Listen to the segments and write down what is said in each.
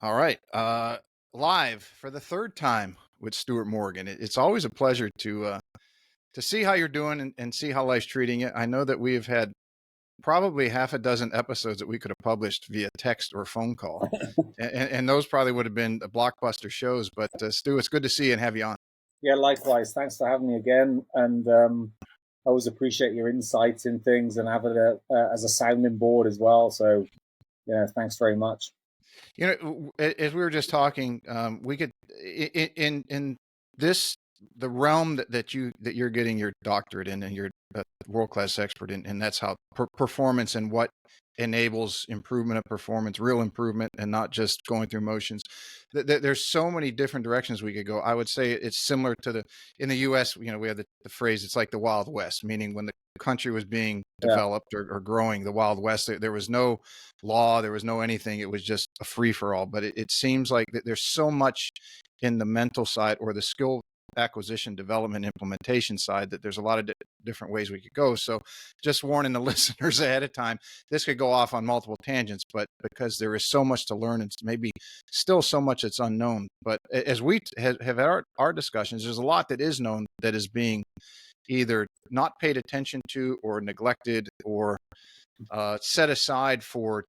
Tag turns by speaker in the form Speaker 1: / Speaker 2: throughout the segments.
Speaker 1: All right. Live for the third time with Stuart Morgan. It's always a pleasure to see how you're doing and see how life's treating you. I know that we have had probably half a dozen episodes that we could have published via text or phone call, and those probably would have been blockbuster shows. But Stu, it's good to see you and have you on.
Speaker 2: Yeah, likewise. Thanks for having me again. And I always appreciate your insights in things and have it as a sounding board as well. So, yeah, thanks very much.
Speaker 1: You know, as we were just talking, we could in this the realm that you're getting your doctorate in and you're a world class expert in, and that's how performance and what enables improvement of performance, real improvement, and not just going through motions. There's so many different directions we could go. I would say it's similar to in the U.S. You know, we have the phrase it's like the Wild West, meaning when the country was being
Speaker 2: Yeah,
Speaker 1: developed or growing, the Wild West, there was no law, there was no anything. It was just a free for all. But it seems like that there's so much in the mental side or the skill acquisition, development, implementation side that there's a lot of different ways we could go. So just warning the listeners ahead of time, this could go off on multiple tangents, but because there is so much to learn and maybe still so much that's unknown. But as we have our discussions, there's a lot that is known that is being either not paid attention to or neglected or set aside for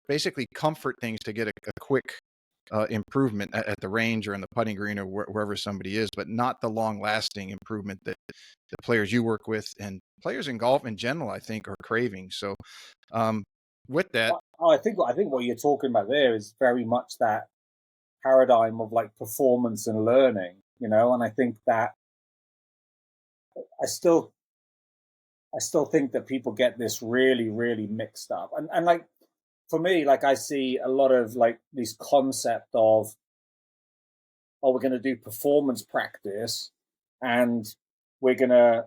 Speaker 1: basically comfort things to get a quick improvement at the range or in the putting green or wherever somebody is, but not the long lasting improvement that the players you work with and players in golf in general, I think, are craving. So with that,
Speaker 2: I think what you're talking about there is very much that paradigm of like performance and learning, and I think that I still I still think that people get this really, really mixed up. And like for me, like I see a lot of like this concept of, oh, we're going to do performance practice and we're going to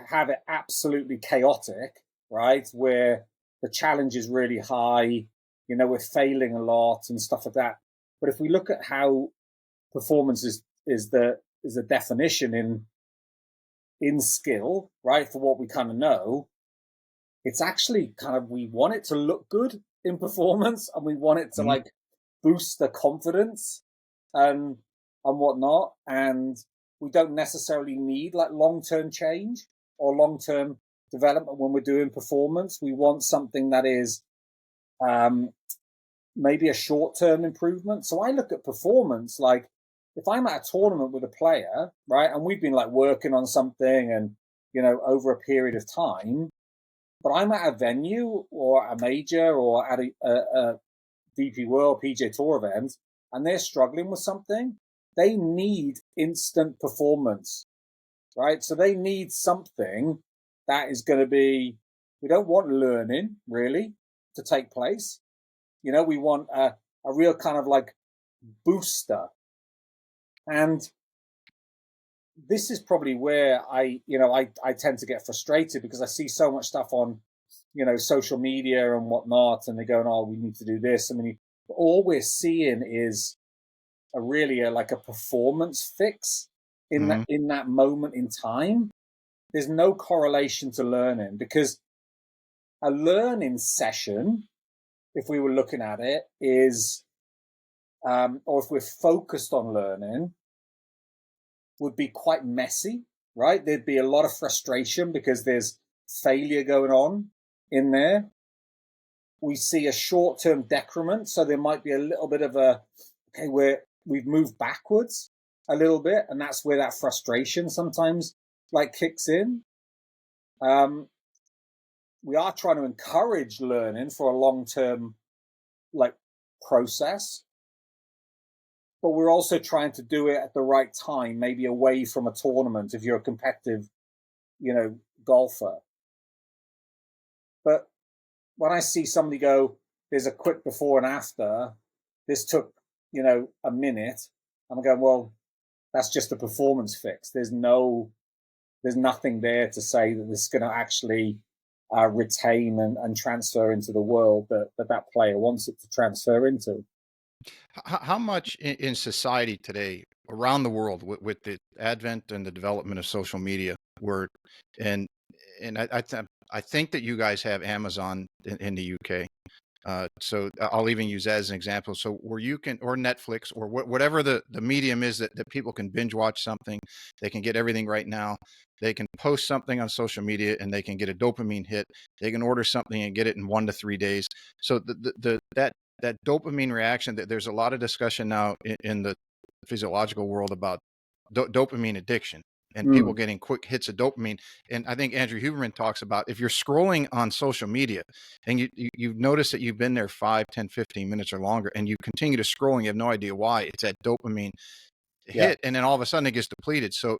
Speaker 2: have it absolutely chaotic, right? Where the challenge is really high, we're failing a lot and stuff like that. But if we look at how performance is the definition in skill, right? For what we kind of know, it's actually kind of, we want it to look good in performance and we want it to
Speaker 1: mhm.
Speaker 2: like boost the confidence and whatnot. And we don't necessarily need like long-term change or long-term development when we're doing performance. We want something that is maybe a short-term improvement. So I look at performance like, if I'm at a tournament with a player, right, and we've been like working on something and, over a period of time, but I'm at a venue or a major or at a DP World PJ Tour event and they're struggling with something, they need instant performance, right? So they need something that is going to be, we don't want learning really to take place. We want a real kind of like booster. And this is probably where I tend to get frustrated because I see so much stuff on, social media and whatnot, and they're going, oh, we need to do this. I mean, all we're seeing is like a performance fix in
Speaker 1: Mhm.
Speaker 2: that moment in time. There's no correlation to learning, because a learning session, if we were looking at it, is, or if we're focused on learning, would be quite messy, right? There'd be a lot of frustration because there's failure going on in there. We see a short-term decrement, so there might be a little bit of we've moved backwards a little bit, and that's where that frustration sometimes like kicks in. We are trying to encourage learning for a long-term like process, but we're also trying to do it at the right time, maybe away from a tournament if you're a competitive, golfer. But when I see somebody go, there's a quick before and after, this took, a minute, I'm going, well, that's just a performance fix. There's nothing there to say that this is going to actually retain and transfer into the world that player wants it to transfer into.
Speaker 1: How much in society today, around the world, with the advent and the development of social media, where and I think that you guys have Amazon in the UK. So I'll even use that as an example. So where you can, or Netflix, or whatever the medium is that people can binge watch something, they can get everything right now. They can post something on social media and they can get a dopamine hit. They can order something and get it in 1 to 3 days. So that dopamine reaction, that there's a lot of discussion now in the physiological world about dopamine addiction and people
Speaker 2: Mm.
Speaker 1: getting quick hits of dopamine. And I think Andrew Huberman talks about, if you're scrolling on social media and you notice that you've been there 5, 10, 15 minutes or longer, and you continue to scroll and you have no idea why, it's that dopamine
Speaker 2: Yeah.
Speaker 1: hit, and then all of a sudden it gets depleted. So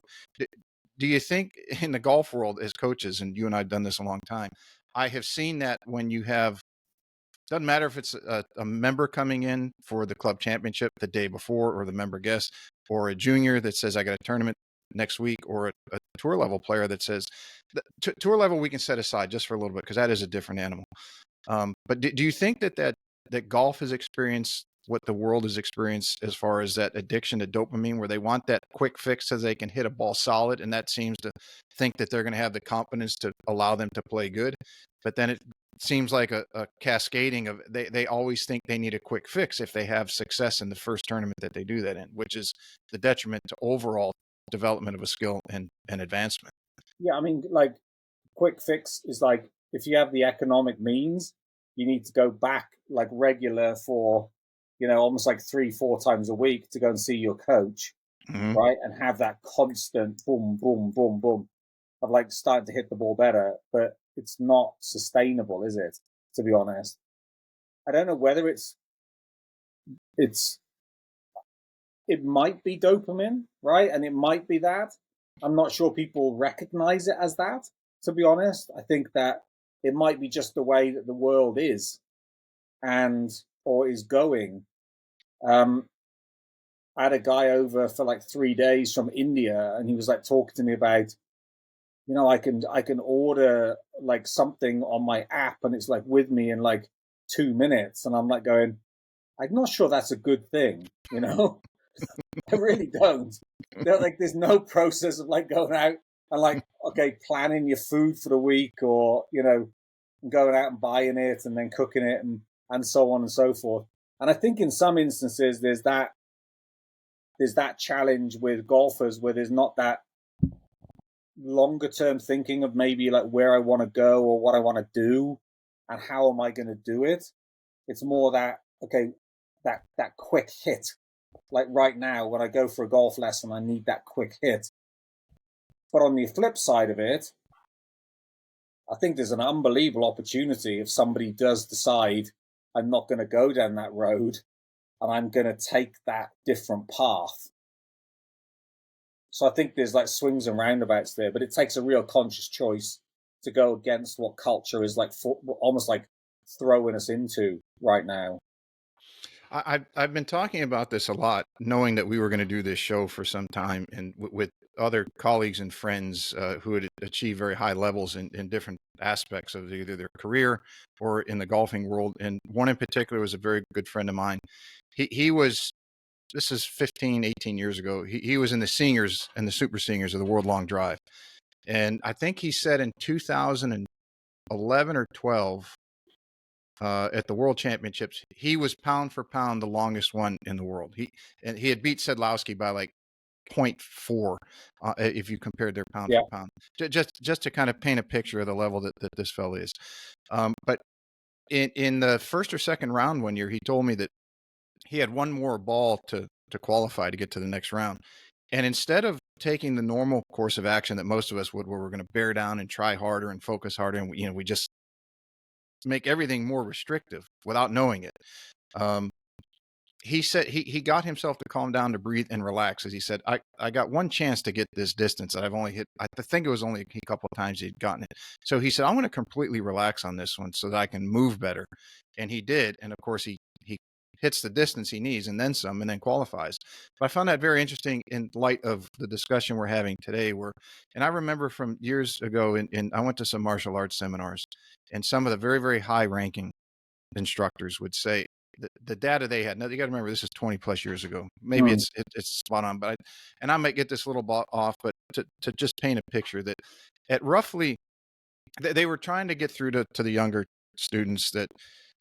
Speaker 1: do you think, in the golf world, as coaches, and you and I have done this a long time, I have seen that when you have, doesn't matter if it's a member coming in for the club championship the day before, or the member guest, or a junior that says, I got a tournament next week, or a tour level player that says, tour level we can set aside just for a little bit because that is a different animal. But do you think that golf has experienced what the world has experienced as far as that addiction to dopamine, where they want that quick fix so they can hit a ball solid, and that seems to think that they're going to have the confidence to allow them to play good, but then it seems like a cascading of, they always think they need a quick fix if they have success in the first tournament that they do that in, which is the detriment to overall development of a skill and advancement.
Speaker 2: Yeah, I mean, like, quick fix is like, if you have the economic means, you need to go back like regular for, almost like 3, 4 times a week to go and see your coach,
Speaker 1: Mm-hmm.
Speaker 2: right? And have that constant boom, boom, boom, boom of like starting to hit the ball better. But it's not sustainable, is it? To be honest, I don't know whether it's it might be dopamine, right? And it might be that. I'm not sure people recognize it as that, to be honest. I think that it might be just the way that the world is, and or is going. Um, I had a guy over for like 3 days from India, and he was like talking to me about, I can order like something on my app, and it's like with me in like 2 minutes, and I'm like going, I'm not sure that's a good thing, I really don't. Like, there's no process of like going out and like, okay, planning your food for the week, or going out and buying it and then cooking it, and so on and so forth. And I think in some instances there's that challenge with golfers where there's not that longer term thinking of maybe like where I want to go or what I want to do and how am I going to do it. It's more that, okay, that quick hit. Like right now, when I go for a golf lesson, I need that quick hit. But on the flip side of it, I think there's an unbelievable opportunity if somebody does decide, I'm not going to go down that road and I'm going to take that different path. So I think there's like swings and roundabouts there, but it takes a real conscious choice to go against what culture is like almost like throwing us into right now.
Speaker 1: I've been talking about this a lot, knowing that we were going to do this show for some time, and with other colleagues and friends who had achieved very high levels in different aspects of either their career or in the golfing world. And one in particular was a very good friend of mine. He was, this is 15, 18 years ago. He was in the seniors and the super seniors of the World Long Drive. And I think he said in 2011 or 12, at the World Championships, he was pound for pound the longest one in the world. He had beat Sedlowski by like 0.4 if you compared their pound
Speaker 2: Yeah.
Speaker 1: for pound. Just to kind of paint a picture of the level that this fellow is. But in the first or second round one year, he told me that he had one more ball to qualify to get to the next round. And instead of taking the normal course of action that most of us would, where we're going to bear down and try harder and focus harder, and we just make everything more restrictive without knowing it. He said he got himself to calm down, to breathe and relax. As he said, I got one chance to get this distance that I've only hit. I think it was only a couple of times he'd gotten it. So he said, I'm going to completely relax on this one so that I can move better. And he did. And of course he hits the distance he needs and then some, and then qualifies. But I found that very interesting in light of the discussion we're having today, and I remember from years ago I went to some martial arts seminars, and some of the very, very high ranking instructors would say the data they had. Now you got to remember, this is 20 plus years ago. Maybe
Speaker 2: Mm.
Speaker 1: it's spot on, but I might get this a little off, but to just paint a picture that at roughly, they were trying to get through to the younger students that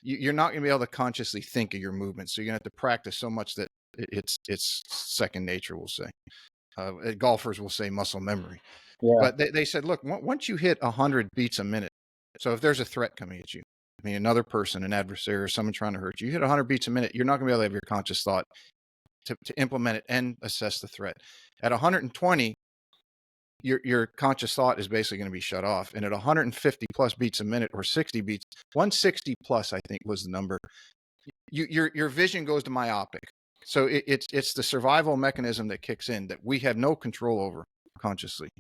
Speaker 1: you're not going to be able to consciously think of your movements. So you're going to have to practice so much that it's second nature, we'll say. Golfers will say muscle memory.
Speaker 2: Yeah.
Speaker 1: But they said, look, once you hit 100 beats a minute, so if there's a threat coming at you, I mean, another person, an adversary, or someone trying to hurt you, you hit 100 beats a minute, you're not going to be able to have your conscious thought to implement it and assess the threat. At 120, your conscious thought is basically going to be shut off. And at 150 plus beats a minute, or 60 beats, 160 plus, I think was the number, your vision goes to myopic. So it's the survival mechanism that kicks in that we have no control over consciously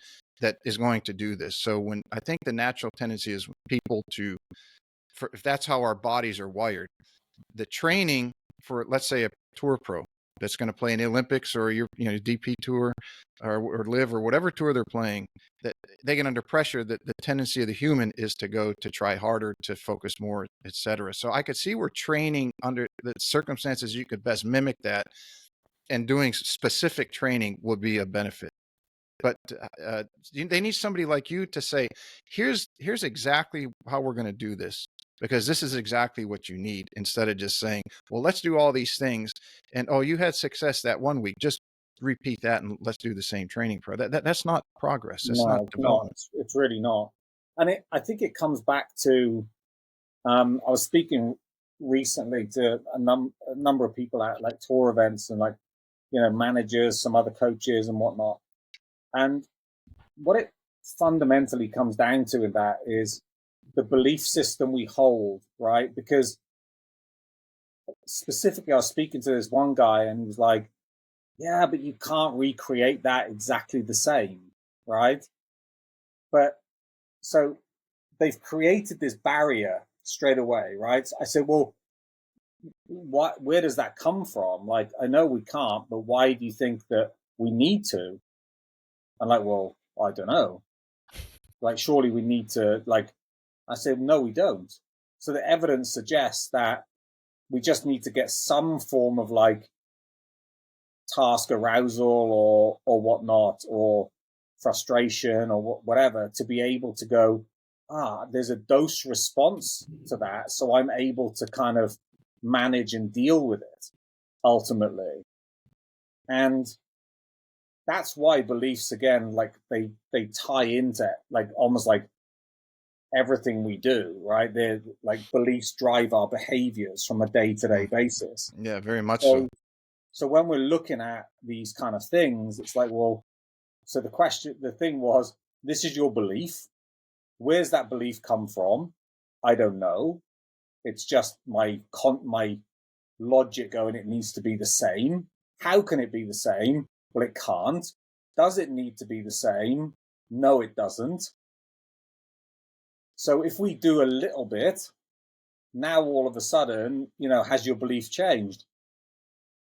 Speaker 1: that is going to do this. So when I think the natural tendency is people if that's how our bodies are wired, the training for, let's say, a tour pro that's going to play in the Olympics or your DP tour or live or whatever tour they're playing, that they get under pressure, that the tendency of the human is to go to try harder, to focus more, etc. So I could see where training under the circumstances you could best mimic that, and doing specific training would be a benefit. But they need somebody like you to say, here's exactly how we're going to do this, because this is exactly what you need, instead of just saying, well, let's do all these things, and oh, you had success that one week, just repeat that and let's do the same training pro. That's not progress. That's not
Speaker 2: No, it's not.
Speaker 1: development.
Speaker 2: It's really not. And I think it comes back to, I was speaking recently to a number of people at like tour events and like, managers, some other coaches and whatnot. And what it fundamentally comes down to in that is the belief system we hold, right? Because specifically, I was speaking to this one guy and he was like, yeah, but you can't recreate that exactly the same, right? But so they've created this barrier straight away, right? I said, well, where does that come from? Like, I know we can't, but why do you think that we need to? I'm like, well, I don't know. Like, surely we need to, like, I said, no, we don't. So the evidence suggests that we just need to get some form of like task arousal or whatnot, or frustration or whatever, to be able to go, there's a dose response to that. So I'm able to kind of manage and deal with it ultimately. And that's why beliefs, again, like they tie into like almost like everything we do, right? They're like beliefs drive our behaviors from a day-to-day basis.
Speaker 1: Yeah, very much so.
Speaker 2: So when we're looking at these kind of things, it's like, well, so the thing was, this is your belief. Where's that belief come from? I don't know. It's just my logic going, it needs to be the same. How can it be the same? Well, it can't. Does it need to be the same? No, it doesn't. So if we do a little bit, now all of a sudden, has your belief changed?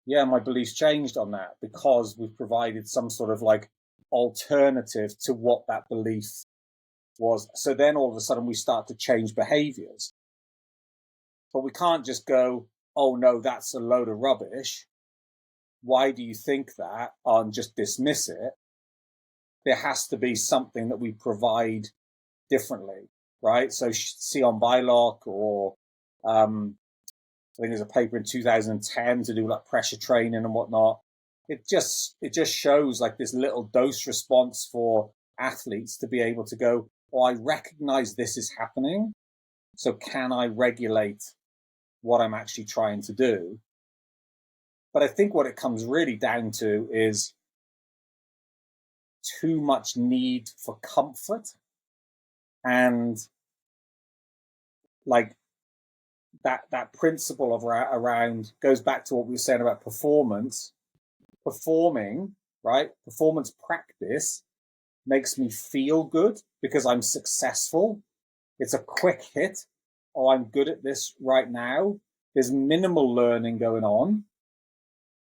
Speaker 2: Yeah, my belief's changed on that because we've provided some sort of like alternative to what that belief was. So then all of a sudden we start to change behaviors. But we can't just go, oh no, that's a load of rubbish. Why do you think that? And just dismiss it. There has to be something that we provide differently, right? So see on Bylock, or I think there's a paper in 2010 to do like pressure training and whatnot. It just shows like this little dose response for athletes to be able to go, oh, I recognize this is happening. So can I regulate what I'm actually trying to do? But I think what it comes really down to is too much need for comfort, and like that principle of around goes back to what we were saying about performing, right? Performance practice makes me feel good because I'm successful. It's a quick hit. Oh, I'm good at this right now. There's minimal learning going on.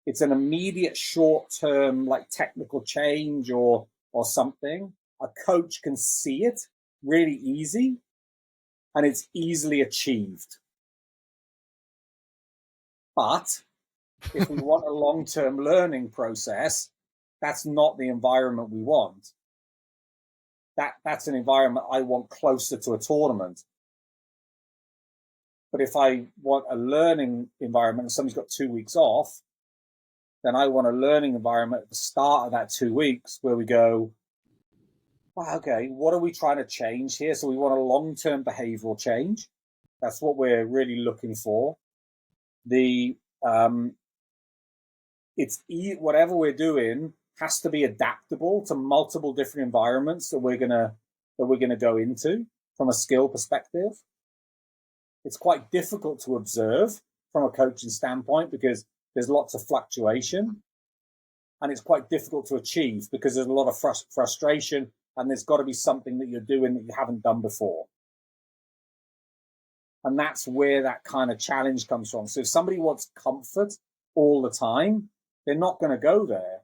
Speaker 2: It's an immediate short-term like technical change or something. A coach can see it really easy, and it's easily achieved. But if we want a long-term learning process, that's not the environment we want. That's an environment I want closer to a tournament. But if I want a learning environment and somebody's got 2 weeks off, then I want a learning environment at the start of that 2 weeks where we go, well, okay, what are we trying to change here? So we want a long-term behavioral change. That's what we're really looking for. The whatever we're doing has to be adaptable to multiple different environments that we're gonna go into from a skill perspective. It's quite difficult to observe from a coaching standpoint because there's lots of fluctuation, and it's quite difficult to achieve because there's a lot of frustration, and there's got to be something that you're doing that you haven't done before. And that's where that kind of challenge comes from. So if somebody wants comfort all the time, they're not going to go there.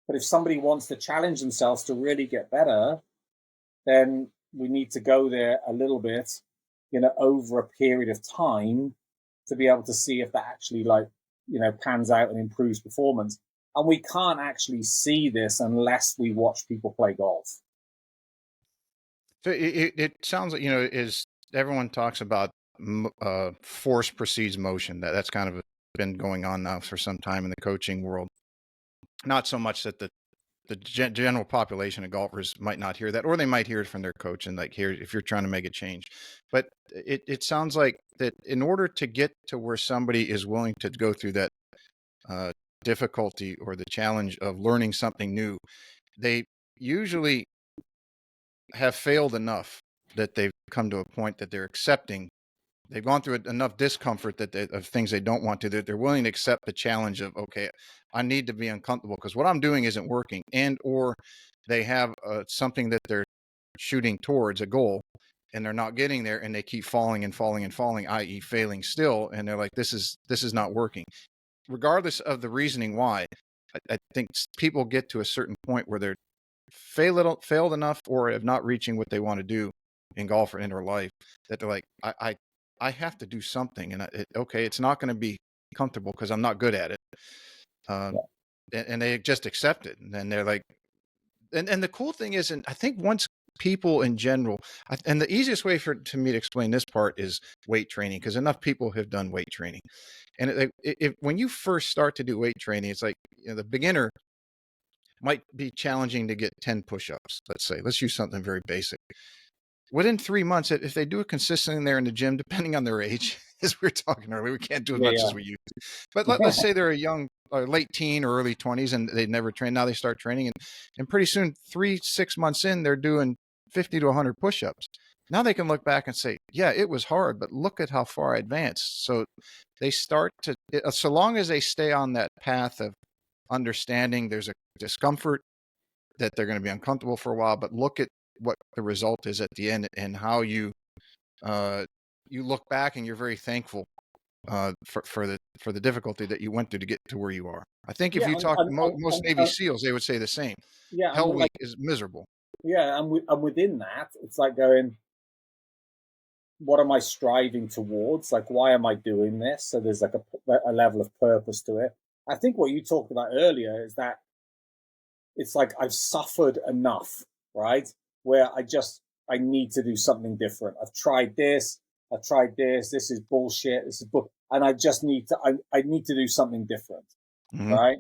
Speaker 2: But if somebody wants to challenge themselves to really get better, then we need to go there a little bit, over a period of time to be able to see if that actually pans out and improves performance. And we can't actually see this unless we watch people play golf.
Speaker 1: So it sounds like, is everyone talks about force precedes motion. That's kind of been going on now for some time in the coaching world. Not so much that the general population of golfers might not hear that, or they might hear it from their coach and here, if you're trying to make a change. But it sounds like that in order to get to where somebody is willing to go through that difficulty or the challenge of learning something new, they usually have failed enough that they've come to a point that they're accepting. They've gone through enough discomfort of things they don't want to, that they're willing to accept the challenge of, okay, I need to be uncomfortable because what I'm doing isn't working. And, or they have something that they're shooting towards, a goal, and they're not getting there, and they keep falling and falling and falling, i.e. failing still. And they're like, this is not working. Regardless of the reasoning why, I think people get to a certain point where they're failed enough or have not reaching what they want to do in golf or in their life, that they're like, I have to do something, and it's not going to be comfortable because I'm not good at it. And they just accept it, and then they're like, and the cool thing is, and I think once people in general, and the easiest way to me to explain this part is weight training, because enough people have done weight training, and when you first start to do weight training, it's like, the beginner might be challenging to get 10 push-ups. Let's use something very basic. Within 3 months, if they do it consistently there in the gym, depending on their age, as we were talking earlier, we can't do as much as we used to. But let's say they're a young, late teen or early 20s, and they never train. Now they start training, and pretty soon, 6 months in, they're doing 50 to 100 push-ups. Now they can look back and say, yeah, it was hard, but look at how far I advanced. So they start to, so long as they stay on that path of understanding there's a discomfort, that they're going to be uncomfortable for a while, but look at what the result is at the end, and how you look back and you're very thankful for the difficulty that you went through to get to where you are. I think if you talk to most Navy SEALs, they would say the same. Hell week is miserable.
Speaker 2: Yeah, and within that, it's like going, what am I striving towards? Like, why am I doing this? So there's like a level of purpose to it. I think what you talked about earlier is that it's like I've suffered enough, right? Where I need to do something different. I've tried this. This is bullshit. And I just need to, I need to do something different, right?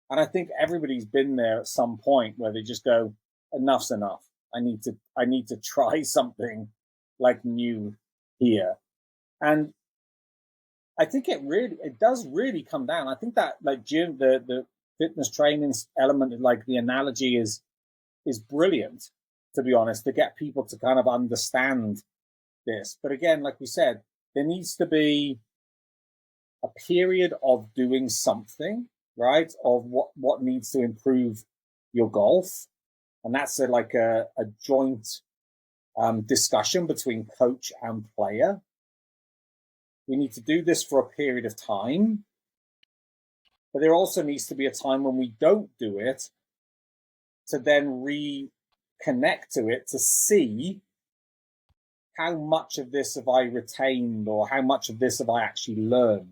Speaker 2: And I think everybody's been there at some point where they just go, enough's enough. I need to try something like new here. And I think it does really come down. I think that like Jim, the fitness training element, like the analogy is brilliant, to be honest, to get people to kind of understand this. But again, like we said, there needs to be a period of doing something, right? Of what needs to improve your golf. And that's a joint discussion between coach and player. We need to do this for a period of time. But there also needs to be a time when we don't do it, to then reconnect to it, to see how much of this have I retained, or how much of this have I actually learned.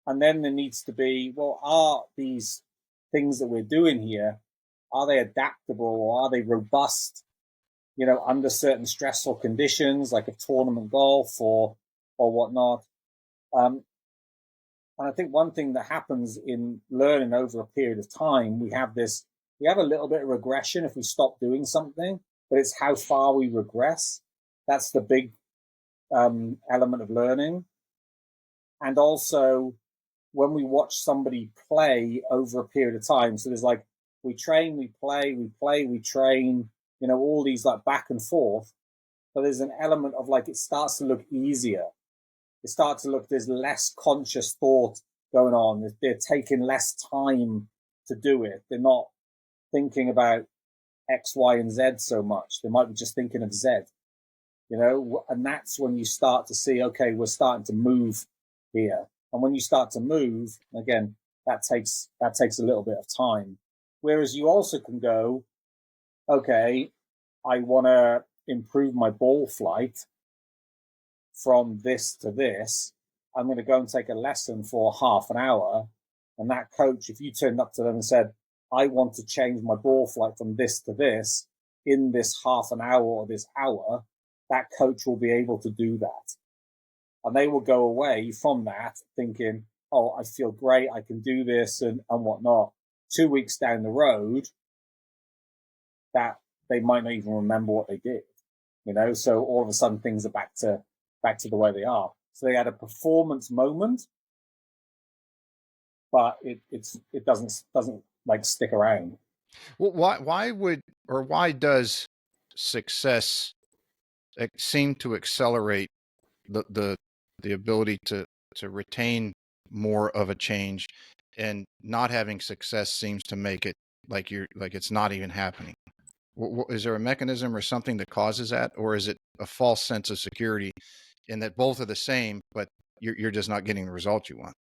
Speaker 2: And then there needs to be, well, are these things that we're doing here, are they adaptable, or are they robust under certain stressful conditions, like a tournament golf or whatnot. And I think one thing that happens in learning over a period of time, we have a little bit of regression if we stop doing something, but it's how far we regress. That's the big element of learning. And also when we watch somebody play over a period of time, so there's like, we train, we play, we train, all these like back and forth, but there's an element of like, it starts to look easier. It starts to look, there's less conscious thought going on. They're taking less time to do it. They're not thinking about X, Y, and Z so much. They might be just thinking of Z, and that's when you start to see, okay, we're starting to move here. And when you start to move, again, that takes a little bit of time. Whereas you also can go, okay, I want to improve my ball flight from this to this. I'm going to go and take a lesson for half an hour. And that coach, if you turned up to them and said, I want to change my ball flight from this to this in this half an hour or this hour, that coach will be able to do that. And they will go away from that thinking, oh, I feel great, I can do this and whatnot. 2 weeks down the road, that they might not even remember what they did. So all of a sudden things are back to the way they are. So they had a performance moment, but it doesn't like stick around.
Speaker 1: Well, why does success seem to accelerate the ability to retain more of a change, and not having success seems to make it like it's not even happening? Is there a mechanism or something that causes that, or is it a false sense of security in that both are the same, but you're just not getting the result you want?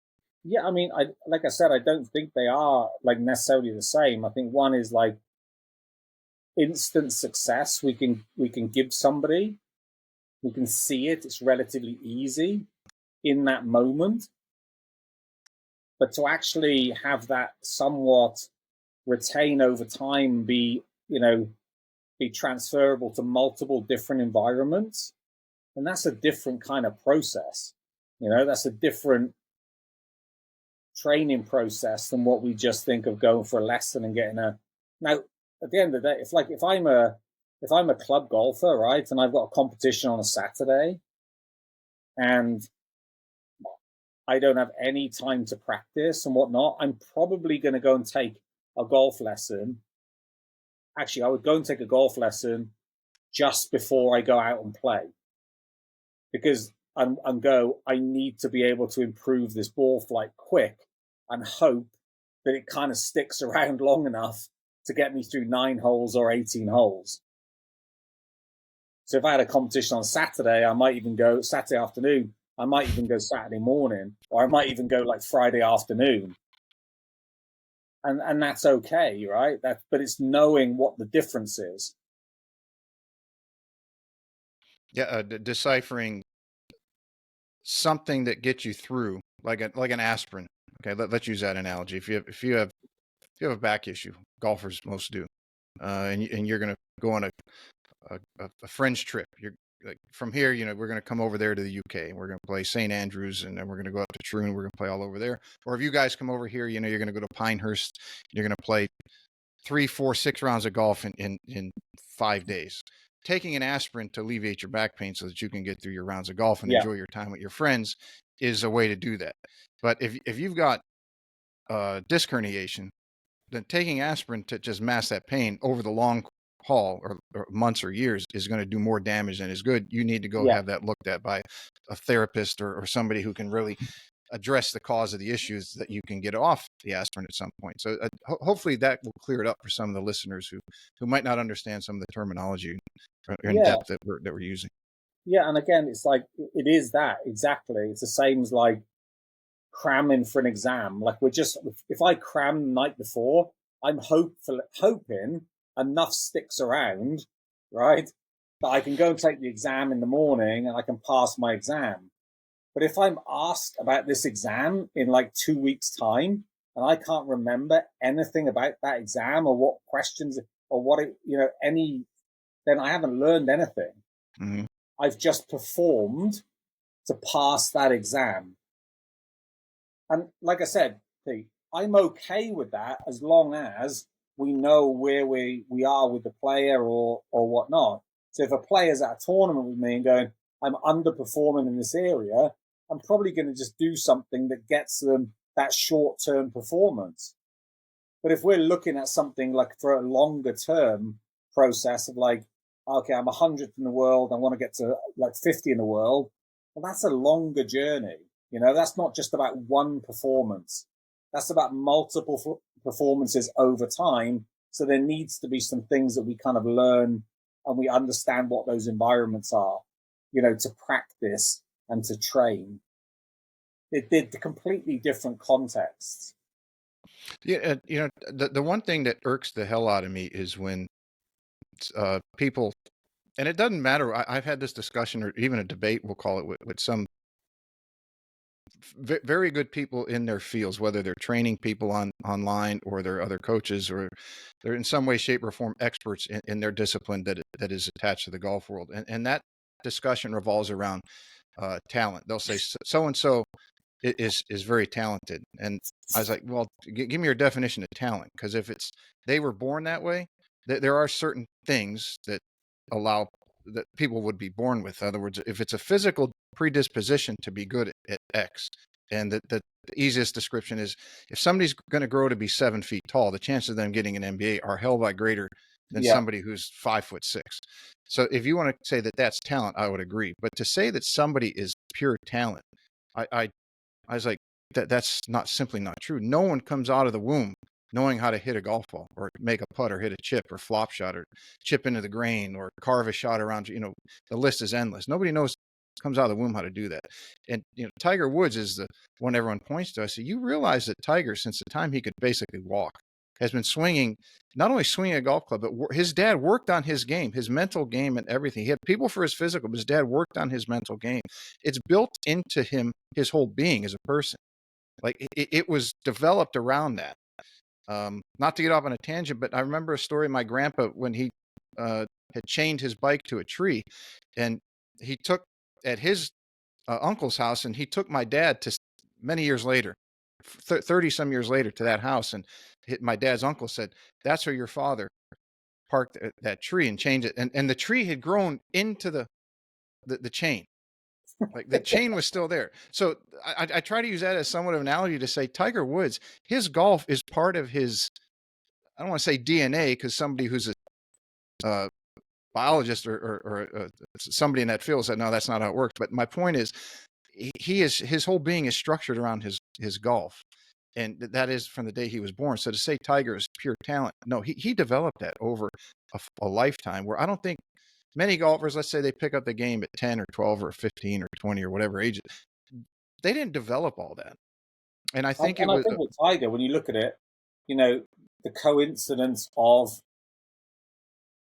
Speaker 2: Yeah, I mean, like I said, I don't think they are like necessarily the same. I think one is like instant success. We can give somebody, we can see it. It's relatively easy in that moment, but to actually have that somewhat retain over time, be transferable to multiple different environments, and that's a different kind of process. That's a different training process than what we just think of going for a lesson and getting a. Now, at the end of the day, if I'm a club golfer, right, and I've got a competition on a Saturday, and I don't have any time to practice and whatnot, I'm probably going to go and take a golf lesson. Actually, I would go and take a golf lesson just before I go out and play, because I need to be able to improve this ball flight quick and hope that it kind of sticks around long enough to get me through 9 holes or 18 holes. So if I had a competition on Saturday, I might even go Saturday afternoon. I might even go Saturday morning, or I might even go like Friday afternoon. And that's okay, right? But it's knowing what the difference is.
Speaker 1: Yeah, deciphering something that gets you through, like an aspirin. Okay, let's use that analogy. If you have a back issue, golfers most do, and you're going to go on a friend's trip. You're like, from here, we're going to come over there to the UK, and we're going to play St. Andrews, and then we're going to go up to Troon. We're going to play all over there. Or if you guys come over here, you're going to go to Pinehurst. You're going to play 3, 4, 6 rounds of golf in 5 days. Taking an aspirin to alleviate your back pain so that you can get through your rounds of golf and enjoy your time with your friends is a way to do that. But if you've got disc herniation, then taking aspirin to just mask that pain over the long haul, or months or years, is going to do more damage than is good. You need to go have that looked at by a therapist or somebody who can really address the cause of the issues, that you can get off the aspirin at some point. So hopefully that will clear it up for some of the listeners who might not understand some of the terminology in depth that we're using.
Speaker 2: Yeah, and again, it's like, it is that exactly. It's the same as like cramming for an exam. Like, if I cram the night before, I'm hoping enough sticks around, right, that I can go and take the exam in the morning and I can pass my exam. But if I'm asked about this exam in like 2 weeks' time and I can't remember anything about that exam, or what questions, or what any then I haven't learned anything.
Speaker 1: Mhm.
Speaker 2: I've just performed to pass that exam. And like I said, Pete, I'm okay with that as long as we know where we are with the player or whatnot. So if a player's at a tournament with me and going, I'm underperforming in this area, I'm probably going to just do something that gets them that short term performance. But if we're looking at something like for a longer term process of like, okay, I'm 100th in the world, I want to get to like 50 in the world, well, that's a longer journey. You know, that's not just about one performance. That's about multiple performances over time. So there needs to be some things that we kind of learn and we understand what those environments are, you know, to practice and to train. They're completely different contexts.
Speaker 1: Yeah, the one thing that irks the hell out of me is when people, and it doesn't matter. I've had this discussion or even a debate, we'll call it, with some very good people in their fields, whether they're training people online or they're other coaches or they're in some way, shape, or form experts in their discipline that is attached to the golf world, and that discussion revolves around talent. They'll say so and so is very talented, and I was like, well, give me your definition of talent, because if it's they were born that way, there are certain things that allow that people would be born with. In other words, if it's a physical predisposition to be good at X, and the easiest description is if somebody's going to grow to be 7 feet tall, the chances of them getting an MBA are hell by greater than
Speaker 2: Yeah.
Speaker 1: somebody who's 5'6". So if you want to say that that's talent, I would agree. But to say that somebody is pure talent, I I, I was like, that's not simply not true. No one comes out of the womb knowing how to hit a golf ball or make a putt or hit a chip or flop shot or chip into the grain or carve a shot around, the list is endless. Nobody knows comes out of the womb how to do that. And Tiger Woods is the one everyone points to. I say, you realize that Tiger, since the time he could basically walk, has been swinging, not only swinging a golf club, but his dad worked on his game, his mental game and everything. He had people for his physical, but his dad worked on his mental game. It's built into him, his whole being as a person. Like it was developed around that. Not to get off on a tangent, but I remember a story of my grandpa when he had chained his bike to a tree, and he took at his uncle's house, and he took my dad to many years later, 30 some years later, to that house, and my dad's uncle said, "That's where your father parked that tree and chained it," and the tree had grown into the chain. Like the chain was still there. So I try to use that as somewhat of an analogy to say Tiger Woods, his golf is part of his, I don't want to say DNA, because somebody who's a biologist or somebody in that field said, no, that's not how it works. But my point is, his whole being is structured around his golf. And that is from the day he was born. So to say Tiger is pure talent, no, he developed that over a lifetime, where I don't think many golfers, let's say they pick up the game at 10 or 12 or 15 or 20 or whatever age, they didn't develop all that. And I think it
Speaker 2: And I
Speaker 1: was,
Speaker 2: think with Tiger, when you look at it, you know, the coincidence of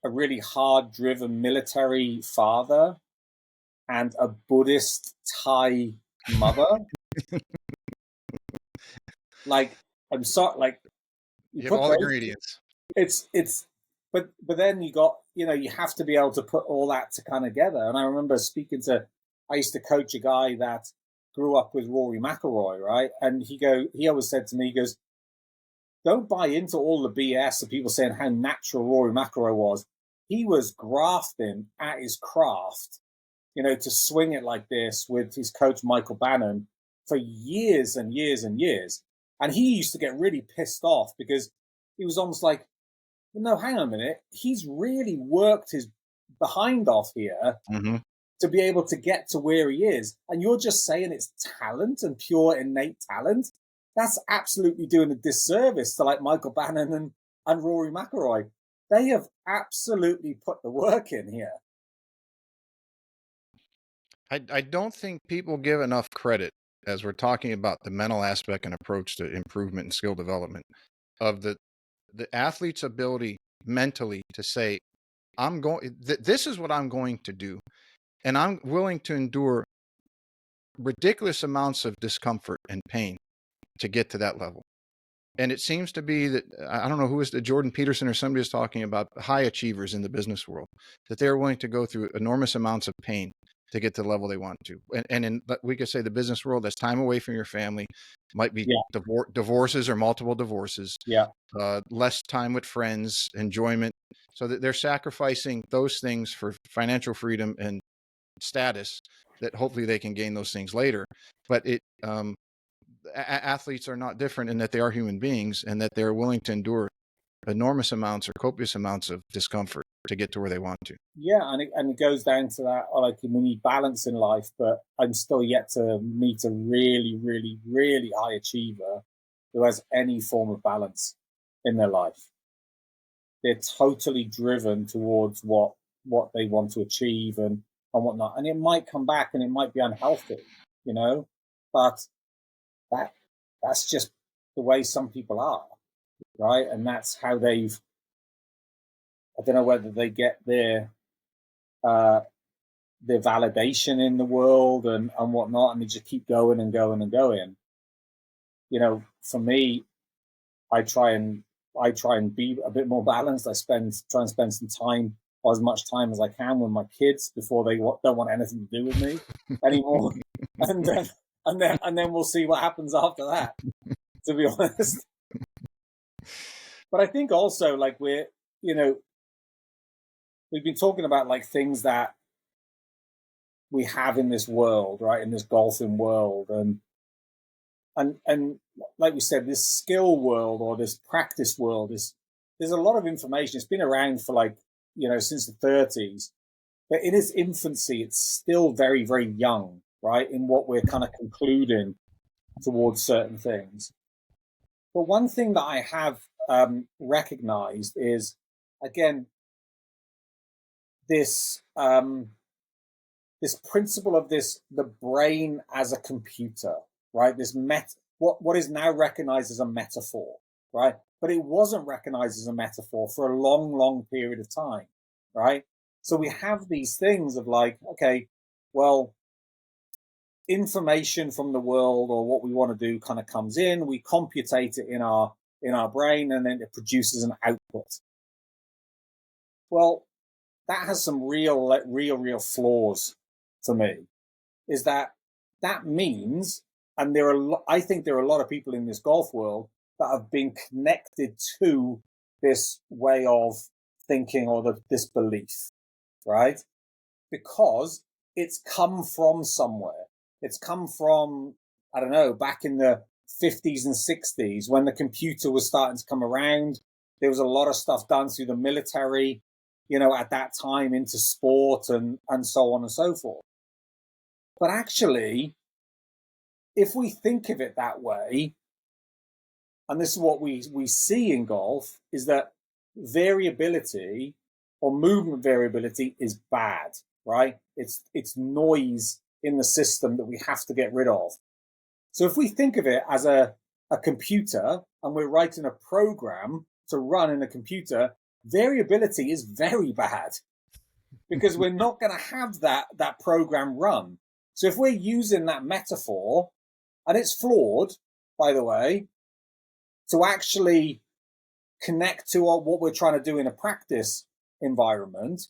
Speaker 2: a really hard driven military father and a Buddhist Thai mother, like, I'm sorry, like, you
Speaker 1: you have
Speaker 2: put
Speaker 1: all the
Speaker 2: those,
Speaker 1: ingredients.
Speaker 2: it's, but then you got, you know, you have to be able to put all that to kind of together. And I remember I used to coach a guy that grew up with Rory McIlroy, right? And he always said to me, he goes, don't buy into all the BS of people saying how natural Rory McIlroy was. He was grafting at his craft, you know, to swing it like this with his coach Michael Bannon for years and years and years. And he used to get really pissed off because he was almost like, no, hang on a minute. He's really worked his behind off here
Speaker 1: Mm-hmm.
Speaker 2: to be able to get to where he is. And you're just saying it's talent and pure innate talent. That's absolutely doing a disservice to like Michael Bannon and Rory McIlroy. They have absolutely put the work in here.
Speaker 1: I don't think people give enough credit, as we're talking about the mental aspect and approach to improvement and skill development, of the athlete's ability mentally to say, this is what I'm going to do, and I'm willing to endure ridiculous amounts of discomfort and pain to get to that level. And it seems to be that, I don't know who is the Jordan Peterson or somebody is talking about high achievers in the business world, that they're willing to go through enormous amounts of pain to get to the level they want to. And in, we could say the business world, that's time away from your family, might be
Speaker 2: Yeah,
Speaker 1: divorces or multiple divorces,
Speaker 2: yeah,
Speaker 1: less time with friends, enjoyment. So that they're sacrificing those things for financial freedom and status, that hopefully they can gain those things later. But athletes are not different in that they are human beings, and that they're willing to endure enormous amounts or copious amounts of discomfort to get to where they want to.
Speaker 2: yeah. And it goes down to that, like, we need balance in life, but I'm still yet to meet a really, really, really high achiever who has any form of balance in their life. They're totally driven towards what they want to achieve and whatnot. And it might come back and it might be unhealthy, you know, but that that's just the way some people are, right? And that's how they've, I don't know whether they get uh their validation in the world and whatnot, and they just keep going and going and going. You know, for me, I try and I try and be a bit more balanced. Try and spend some time, or as much time as I can, with my kids before they don't want anything to do with me anymore, and then we'll see what happens after that. To be honest, but I think also, like, you know we've been talking about, like, things that we have in this world, right, in this golfing world, and like we said, this skill world or this practice world is, there's a lot of information. It's been around for, like, since the 30s, but in its infancy, it's still very, very young, right, in what we're kind of concluding towards certain things. But one thing that I have recognized is, again, this this principle of the brain as a computer, right? What is now recognized as a metaphor, right? But it wasn't recognized as a metaphor for a long, long period of time, right? So we have these things of, like, okay, well, information from the world or what we want to do kind of comes in, we computate it in our brain, and then it produces an output. Well, that has some real flaws to me. Is that means, and I think there are a lot of people in this golf world that have been connected to this way of thinking, or this belief, right? Because it's come from somewhere. It's come from, I don't know, back in the 50s and 60s, when the computer was starting to come around. There was a lot of stuff done through the military, at that time, into sport and so on and so forth. But actually, if we think of it that way, and this is what we see in golf, is that variability or movement variability is bad, right? It's noise in the system that we have to get rid of. So if we think of it as a computer, and we're writing a program to run in a computer, variability is very bad, because we're not going to have that program run. So if we're using that metaphor, and it's flawed, by the way, to actually connect to what we're trying to do in a practice environment,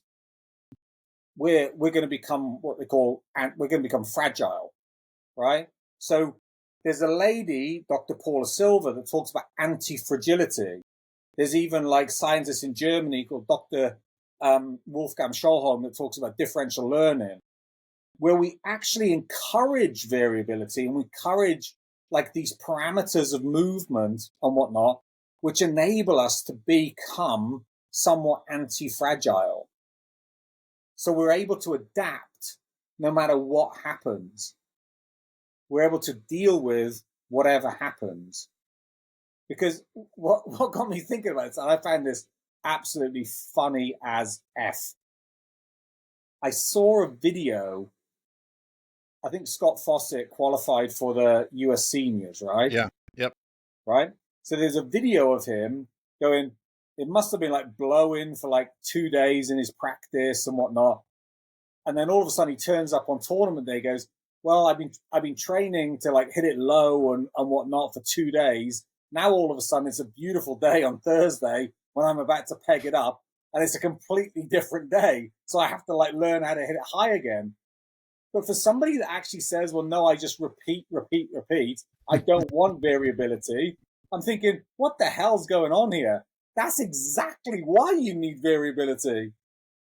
Speaker 2: we're going to become we're going to become fragile, right? So there's a lady, Dr. Paula Silver, that talks about anti-fragility. There's even, like, scientists in Germany called Dr. Wolfgang Schulholm that talks about differential learning, where we actually encourage variability, and we encourage, like, these parameters of movement and whatnot, which enable us to become somewhat anti-fragile. So we're able to adapt no matter what happens. We're able to deal with whatever happens. Because what got me thinking about this, and I found this absolutely funny as F. I saw a video. I think Scott Fawcett qualified for the US seniors, right?
Speaker 1: Yeah. Yep.
Speaker 2: Right? So there's a video of him going, it must have been like blowing for like 2 days in his practice and whatnot. And then all of a sudden he turns up on tournament day, goes, well, I've been training to, like, hit it low and whatnot for 2 days. Now all of a sudden it's a beautiful day on Thursday when I'm about to peg it up, and it's a completely different day. So I have to like learn how to hit it high again. But for somebody that actually says, well, no, I just repeat, repeat, repeat, I don't want variability, I'm thinking, what the hell's going on here? That's exactly why you need variability.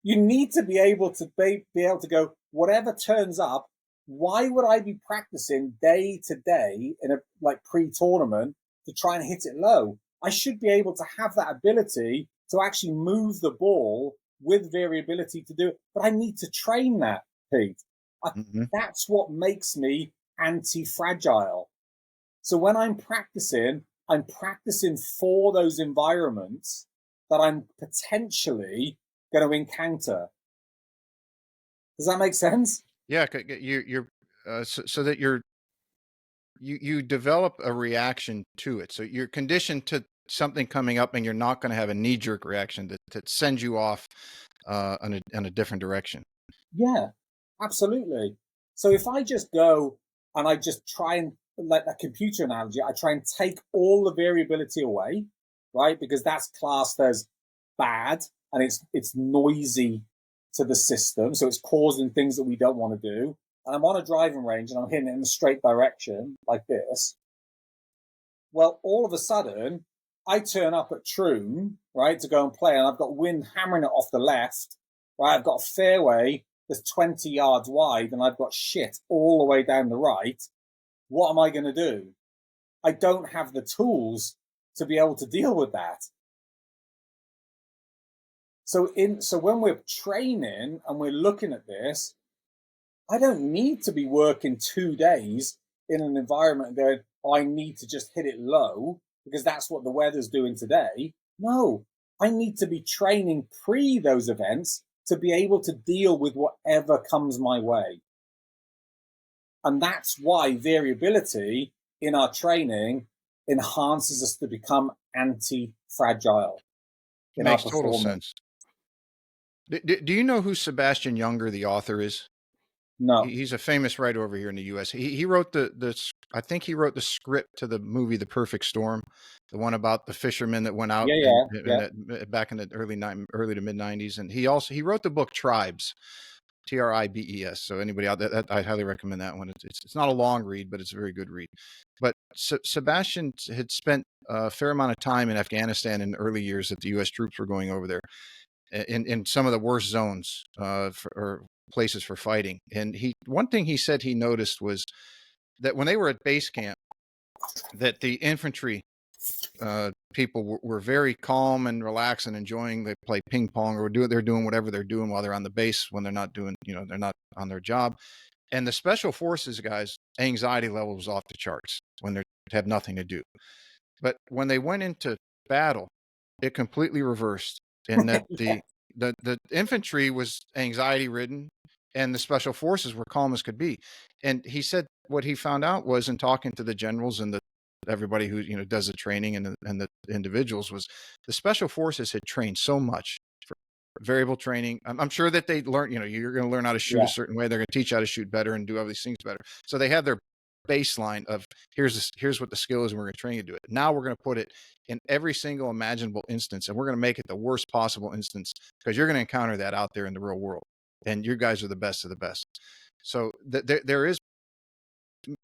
Speaker 2: You need to be able to go, whatever turns up, why would I be practicing day to day in a like pre-tournament to try and hit it low? I should be able to have that ability to actually move the ball with variability to do it. But I need to train that, Pete.
Speaker 1: Mm-hmm.
Speaker 2: That's what makes me anti-fragile. So when I'm practicing for those environments that I'm potentially going to encounter. Does that make sense?
Speaker 1: Yeah, you're so that you develop a reaction to it. So you're conditioned to something coming up, and you're not going to have a knee jerk reaction that sends you off in a different direction.
Speaker 2: Yeah, absolutely. So if I just go and I just try and, like a computer analogy, I try and take all the variability away, right? Because that's classed as bad and it's noisy to the system. So it's causing things that we don't want to do. And I'm on a driving range and I'm hitting it in a straight direction like this. Well, all of a sudden, I turn up at Troon, right, to go and play, and I've got wind hammering it off the left, right? I've got a fairway that's 20 yards wide, and I've got shit all the way down the right. What am I going to do? I don't have the tools to be able to deal with that. So when we're training and we're looking at this, I don't need to be working 2 days in an environment going, oh, I need to just hit it low because that's what the weather's doing today. No, I need to be training pre those events to be able to deal with whatever comes my way. And that's why variability in our training enhances us to become anti-fragile in our
Speaker 1: Makes total
Speaker 2: performance.
Speaker 1: sense. Do you know who Sebastian Junger, the author, is?
Speaker 2: No.
Speaker 1: He's a famous writer over here in the U.S. He wrote I think he wrote the script to the movie The Perfect Storm, the one about the fishermen that went out
Speaker 2: Yeah.
Speaker 1: back in the early to mid '90s, and he wrote the book Tribes, Tribes. So anybody out there, I highly recommend that one. It's not a long read, but it's a very good read. But Sebastian had spent a fair amount of time in Afghanistan in the early years that the U.S. troops were going over there, in some of the worst zones or places for fighting. And one thing he said he noticed was that when they were at base camp, that the infantry people were very calm and relaxed and enjoying. They play ping pong or they're doing whatever they're doing while they're on the base when they're not doing, they're not on their job. And the special forces guys, anxiety level was off the charts when they have nothing to do. But when they went into battle, it completely reversed in that
Speaker 2: Yeah.
Speaker 1: the infantry was anxiety ridden and the special forces were calm as could be. And he said what he found out was, in talking to the generals and everybody who does the training and the individuals, was the special forces had trained so much for variable training. I'm sure that they learned, you're going to learn how to shoot a certain way. They're going to teach you how to shoot better and do all these things better. So they have their baseline of here's what the skill is, and we're going to train you to do it. Now we're going to put it in every single imaginable instance, and we're going to make it the worst possible instance, because you're going to encounter that out there in the real world, and you guys are the best of the best. So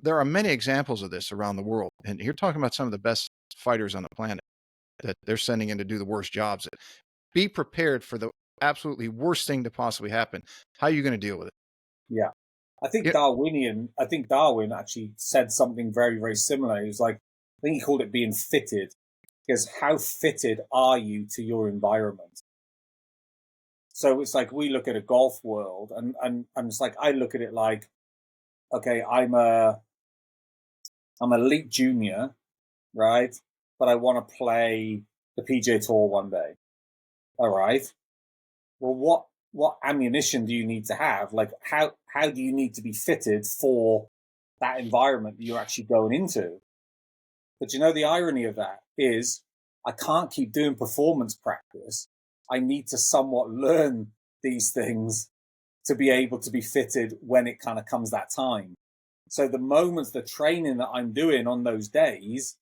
Speaker 1: there are many examples of this around the world, and you're talking about some of the best fighters on the planet that they're sending in to do the worst jobs. Be prepared for the absolutely worst thing to possibly happen. How are you going to deal with it?
Speaker 2: Yeah. I think Darwin actually said something very, very similar. He was like, I think he called it being fitted, because how fitted are you to your environment? So it's like we look at a golf world and it's like, I look at it like, okay, I'm elite junior, right? But I want to play the PGA Tour one day. All right. Well, what ammunition do you need to have? Like, how do you need to be fitted for that environment that you're actually going into? But the irony of that is I can't keep doing performance practice. I need to somewhat learn these things to be able to be fitted when it kind of comes that time. So the training that I'm doing on those days,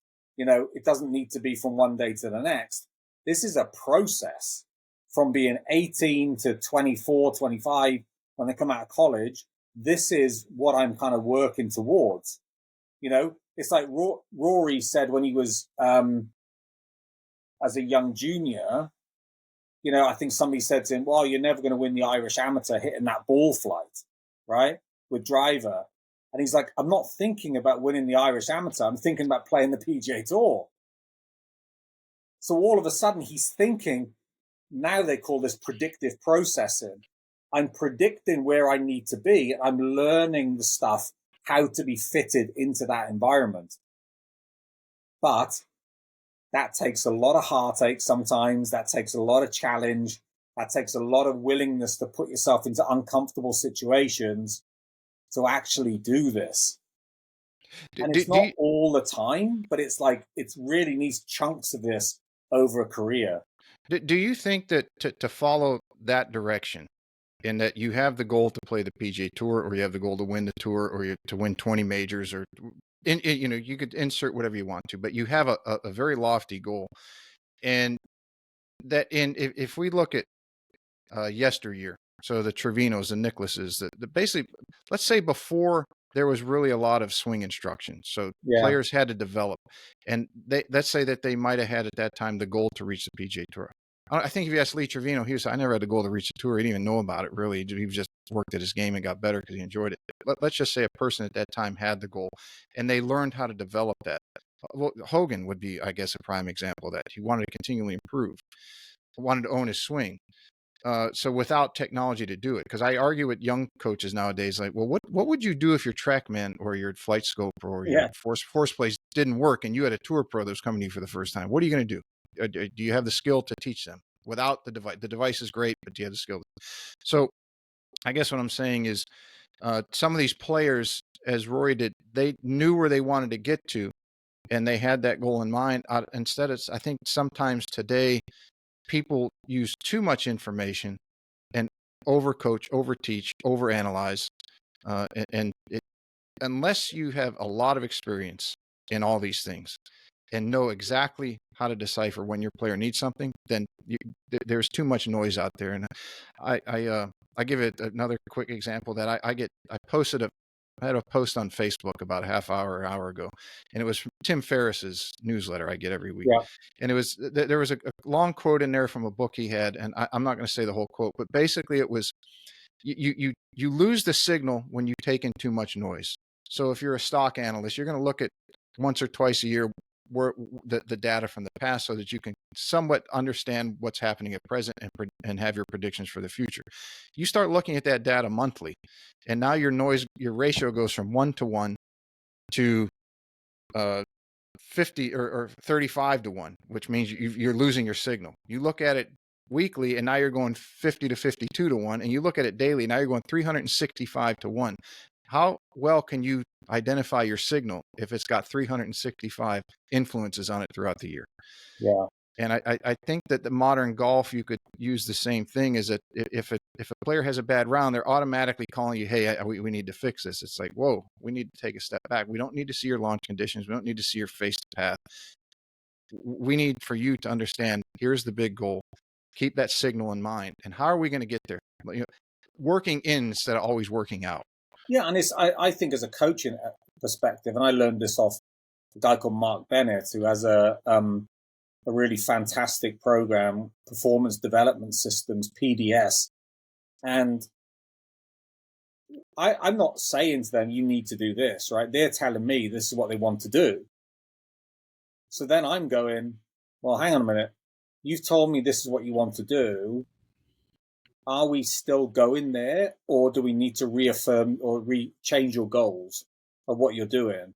Speaker 2: It doesn't need to be from one day to the next. This is a process from being 18 to 24, 25 when they come out of college. This is what I'm kind of working towards. It's like Rory said when he was as a young junior. I think somebody said to him, well, you're never going to win the Irish Amateur hitting that ball flight, right, with driver. And he's like, I'm not thinking about winning the Irish Amateur. I'm thinking about playing the PGA Tour. So all of a sudden he's thinking, now they call this predictive processing. I'm predicting where I need to be. I'm learning the stuff, how to be fitted into that environment. But that takes a lot of heartache sometimes. That takes a lot of challenge. That takes a lot of willingness to put yourself into uncomfortable situations to actually do this. And it's not all the time, but it's like, it's really needs chunks of this over a career.
Speaker 1: Do you think that to follow that direction, in that you have the goal to play the PGA Tour, or you have the goal to win the tour, or to win 20 majors, or you could insert whatever you want to, but you have a very lofty goal, and that if we look at yesteryear, so the Trevinos, the Nicklases, the basically, let's say before there was really a lot of swing instruction, so players had to develop, and let's say that they might have had at that time the goal to reach the PGA Tour. I think if you ask Lee Trevino, he was, I never had the goal to reach the tour. He didn't even know about it, really. He just worked at his game and got better because he enjoyed it. Let's just say a person at that time had the goal, and they learned how to develop that. Well, Hogan would be, I guess, a prime example of that. He wanted to continually improve, wanted to own his swing. So without technology to do it, because I argue with young coaches nowadays, like, well, what would you do if your TrackMan or your Flight Scope or your force plays didn't work, and you had a tour pro that was coming to you for the first time? What are you going to do? Do you have the skill to teach them without the device? The device is great, but do you have the skill? So I guess what I'm saying is some of these players, as Rory did, they knew where they wanted to get to, and they had that goal in mind. Instead, I think sometimes today people use too much information and overcoach, overteach, overanalyze, unless you have a lot of experience in all these things and know exactly how to decipher when your player needs something, then there's too much noise out there. And I give it another quick example that I had a post on Facebook about a half hour, an hour ago, and it was from Tim Ferriss's newsletter I get every week. And it was, there was a long quote in there from a book he had, and I'm not going to say the whole quote, but basically it was, you lose the signal when you take in too much noise. So if you're a stock analyst, you're going to look at once or twice a year where the data from the past, so that you can somewhat understand what's happening at present and have your predictions for the future. You start looking at that data monthly, and now your ratio goes from 1-to-1 to 50 or 35 to 1, which means you're losing your signal. You look at it weekly, and now you're going 50 to 52 to 1, and you look at it daily, now you're going 365 to 1. How well can you identify your signal if it's got 365 influences on it throughout the year? And I think that the modern golf, you could use the same thing, is that if a player has a bad round, they're automatically calling you, hey, we need to fix this. It's like, whoa, we need to take a step back. We don't need to see your launch conditions. We don't need to see your face path. We need for you to understand, here's the big goal. Keep that signal in mind. And how are we going to get there? Working in instead of always working out.
Speaker 2: Yeah, and I think as a coaching perspective, and I learned this off a guy called Mark Bennett, who has a really fantastic program, Performance Development Systems, PDS. And I'm not saying to them, you need to do this, right? They're telling me this is what they want to do. So then I'm going, well, hang on a minute. You've told me this is what you want to do. Are we still going there, or do we need to reaffirm or change your goals of what you're doing?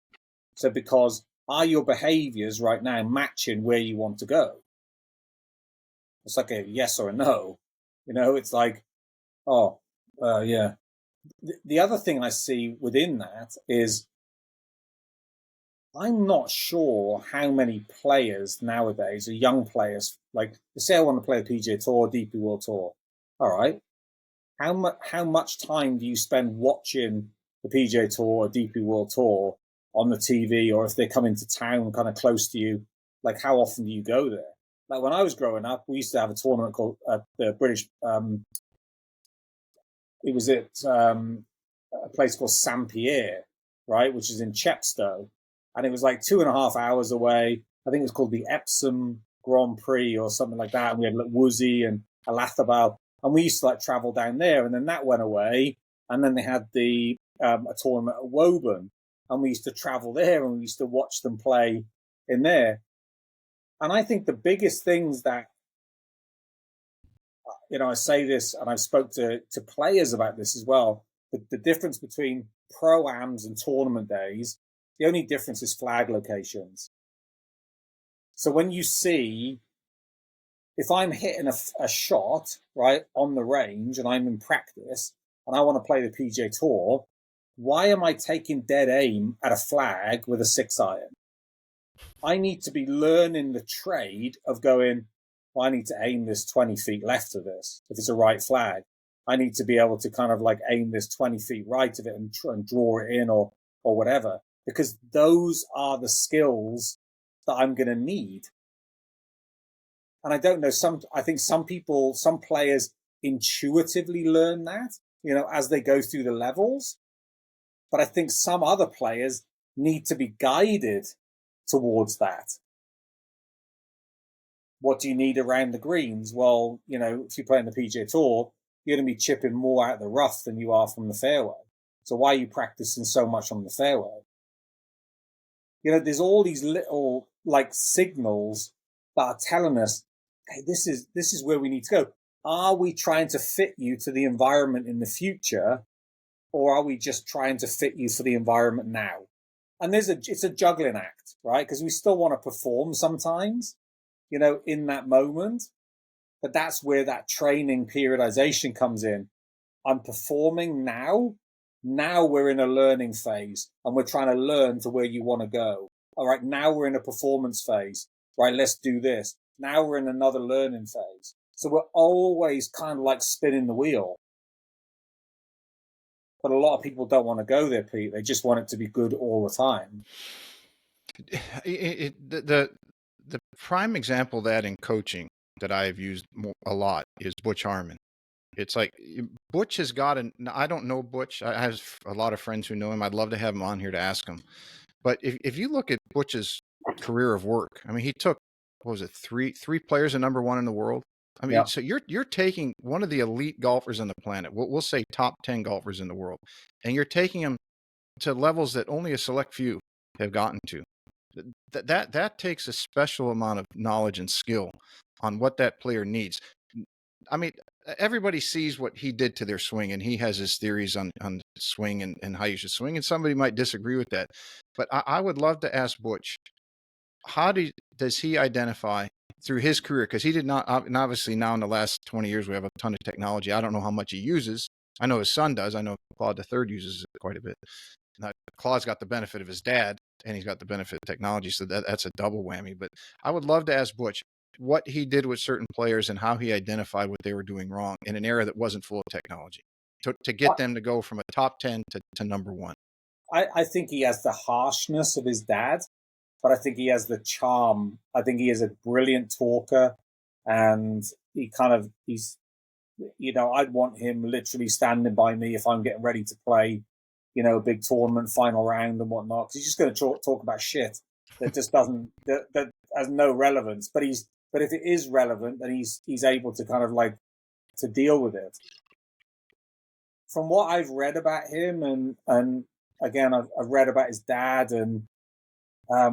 Speaker 2: So because are your behaviors right now matching where you want to go? It's like a yes or a no. It's like, yeah. The other thing I see within that is I'm not sure how many players nowadays, or young players, like, say I want to play a PGA Tour, DP World Tour. All right. How much time do you spend watching the PGA Tour or DP World Tour on the TV, or if they come into town kind of close to you, like how often do you go there? Like when I was growing up, we used to have a tournament called the British. It was at a place called Saint Pierre, right, which is in Chepstow, and it was like 2.5 hours away. I think it was called the Epsom Grand Prix or something like that. And we had like Woozy and Alathabal, and we used to like travel down there, and then that went away. And then they had the a tournament at Woburn, and we used to travel there, and we used to watch them play in there. And I think the biggest things that, I say this, and I've spoke to players about this as well. The difference between pro-ams and tournament days, the only difference is flag locations. So when you see, if I'm hitting a shot, right, on the range and I'm in practice and I want to play the PGA Tour, why am I taking dead aim at a flag with a 6-iron? I need to be learning the trade of going, well, I need to aim this 20 feet left of this if it's a right flag. I need to be able to kind of like aim this 20 feet right of it and draw it in or whatever, because those are the skills that I'm going to need. And I don't know, I think some players intuitively learn that, as they go through the levels. But I think some other players need to be guided towards that. What do you need around the greens? Well, if you're playing the PGA Tour, you're going to be chipping more out of the rough than you are from the fairway. So why are you practicing so much on the fairway? There's all these little like signals that are telling us, hey, this is where we need to go. Are we trying to fit you to the environment in the future, or are we just trying to fit you for the environment now? And it's a juggling act, right? Because we still want to perform sometimes, in that moment. But that's where that training periodization comes in. I'm performing now. Now we're in a learning phase and we're trying to learn to where you want to go. All right, now we're in a performance phase. Right, let's do this. Now we're in another learning phase. So we're always kind of like spinning the wheel. But a lot of people don't want to go there, Pete. They just want it to be good all the time.
Speaker 1: The prime example of that in coaching that I've used a lot is Butch Harmon. It's like Butch has got I don't know Butch. I have a lot of friends who know him. I'd love to have him on here to ask him. But if you look at Butch's career of work, I mean, he took, what was it, three players at number one in the world. I mean, So you're taking one of the elite golfers on the planet. We'll say top 10 golfers in the world, and you're taking them to levels that only a select few have gotten to. That takes a special amount of knowledge and skill on what that player needs. I mean, everybody sees what he did to their swing, and he has his theories on swing and how you should swing, and somebody might disagree with that. But I would love to ask Butch, how does he identify through his career? Because he did not, and obviously now in the last 20 years, we have a ton of technology. I don't know how much he uses. I know his son does. I know Claude III uses it quite a bit. Now, Claude's got the benefit of his dad, and he's got the benefit of technology, so that's a double whammy. But I would love to ask Butch what he did with certain players and how he identified what they were doing wrong in an era that wasn't full of technology to get them to go from a top 10 to number one.
Speaker 2: I think he has the harshness of his dad, but I think he has the charm. I think he is a brilliant talker, and he's, I'd want him literally standing by me if I'm getting ready to play, a big tournament final round and whatnot, because he's just going to talk about shit that just that has no relevance. But if it is relevant, then he's able to kind of like to deal with it. From what I've read about him, and again, I've read about his dad, and I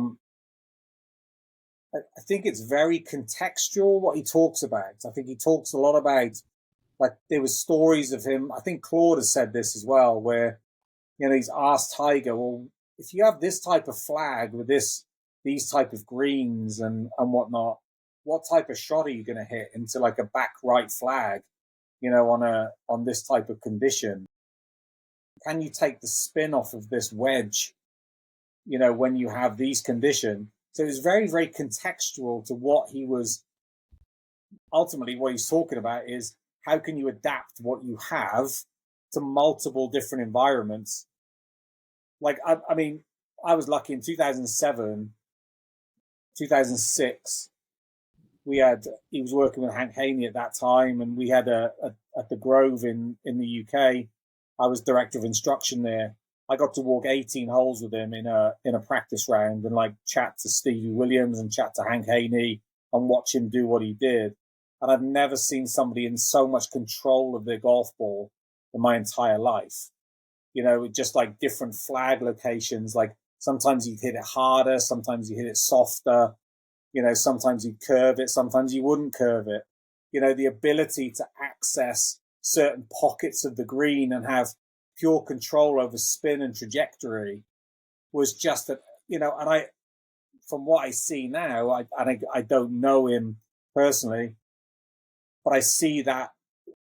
Speaker 2: think it's very contextual what he talks about. I think he talks a lot about, like, there was stories of him. I think Claude has said this as well, where he's asked Tiger, well, if you have this type of flag with these type of greens and whatnot, what type of shot are you going to hit into like a back right flag, on this type of condition? Can you take the spin off of this wedge, when you have these conditions? So it's very, very contextual to what he was. Ultimately, what he's talking about is how can you adapt what you have to multiple different environments? Like, I mean, I was lucky in 2007, 2006. He was working with Hank Haney at that time, and we had at the Grove in the UK. I was director of instruction there. I got to walk 18 holes with him in a practice round and like chat to Stevie Williams and chat to Hank Haney and watch him do what he did. And I've never seen somebody in so much control of their golf ball in my entire life. You know, just like different flag locations. Like sometimes you hit it harder, sometimes you hit it softer. You know, sometimes you curve it, sometimes you wouldn't curve it. You know, the ability to access certain pockets of the green and have pure control over spin and trajectory was just a, you know, and from what I see now, I don't know him personally, but I see that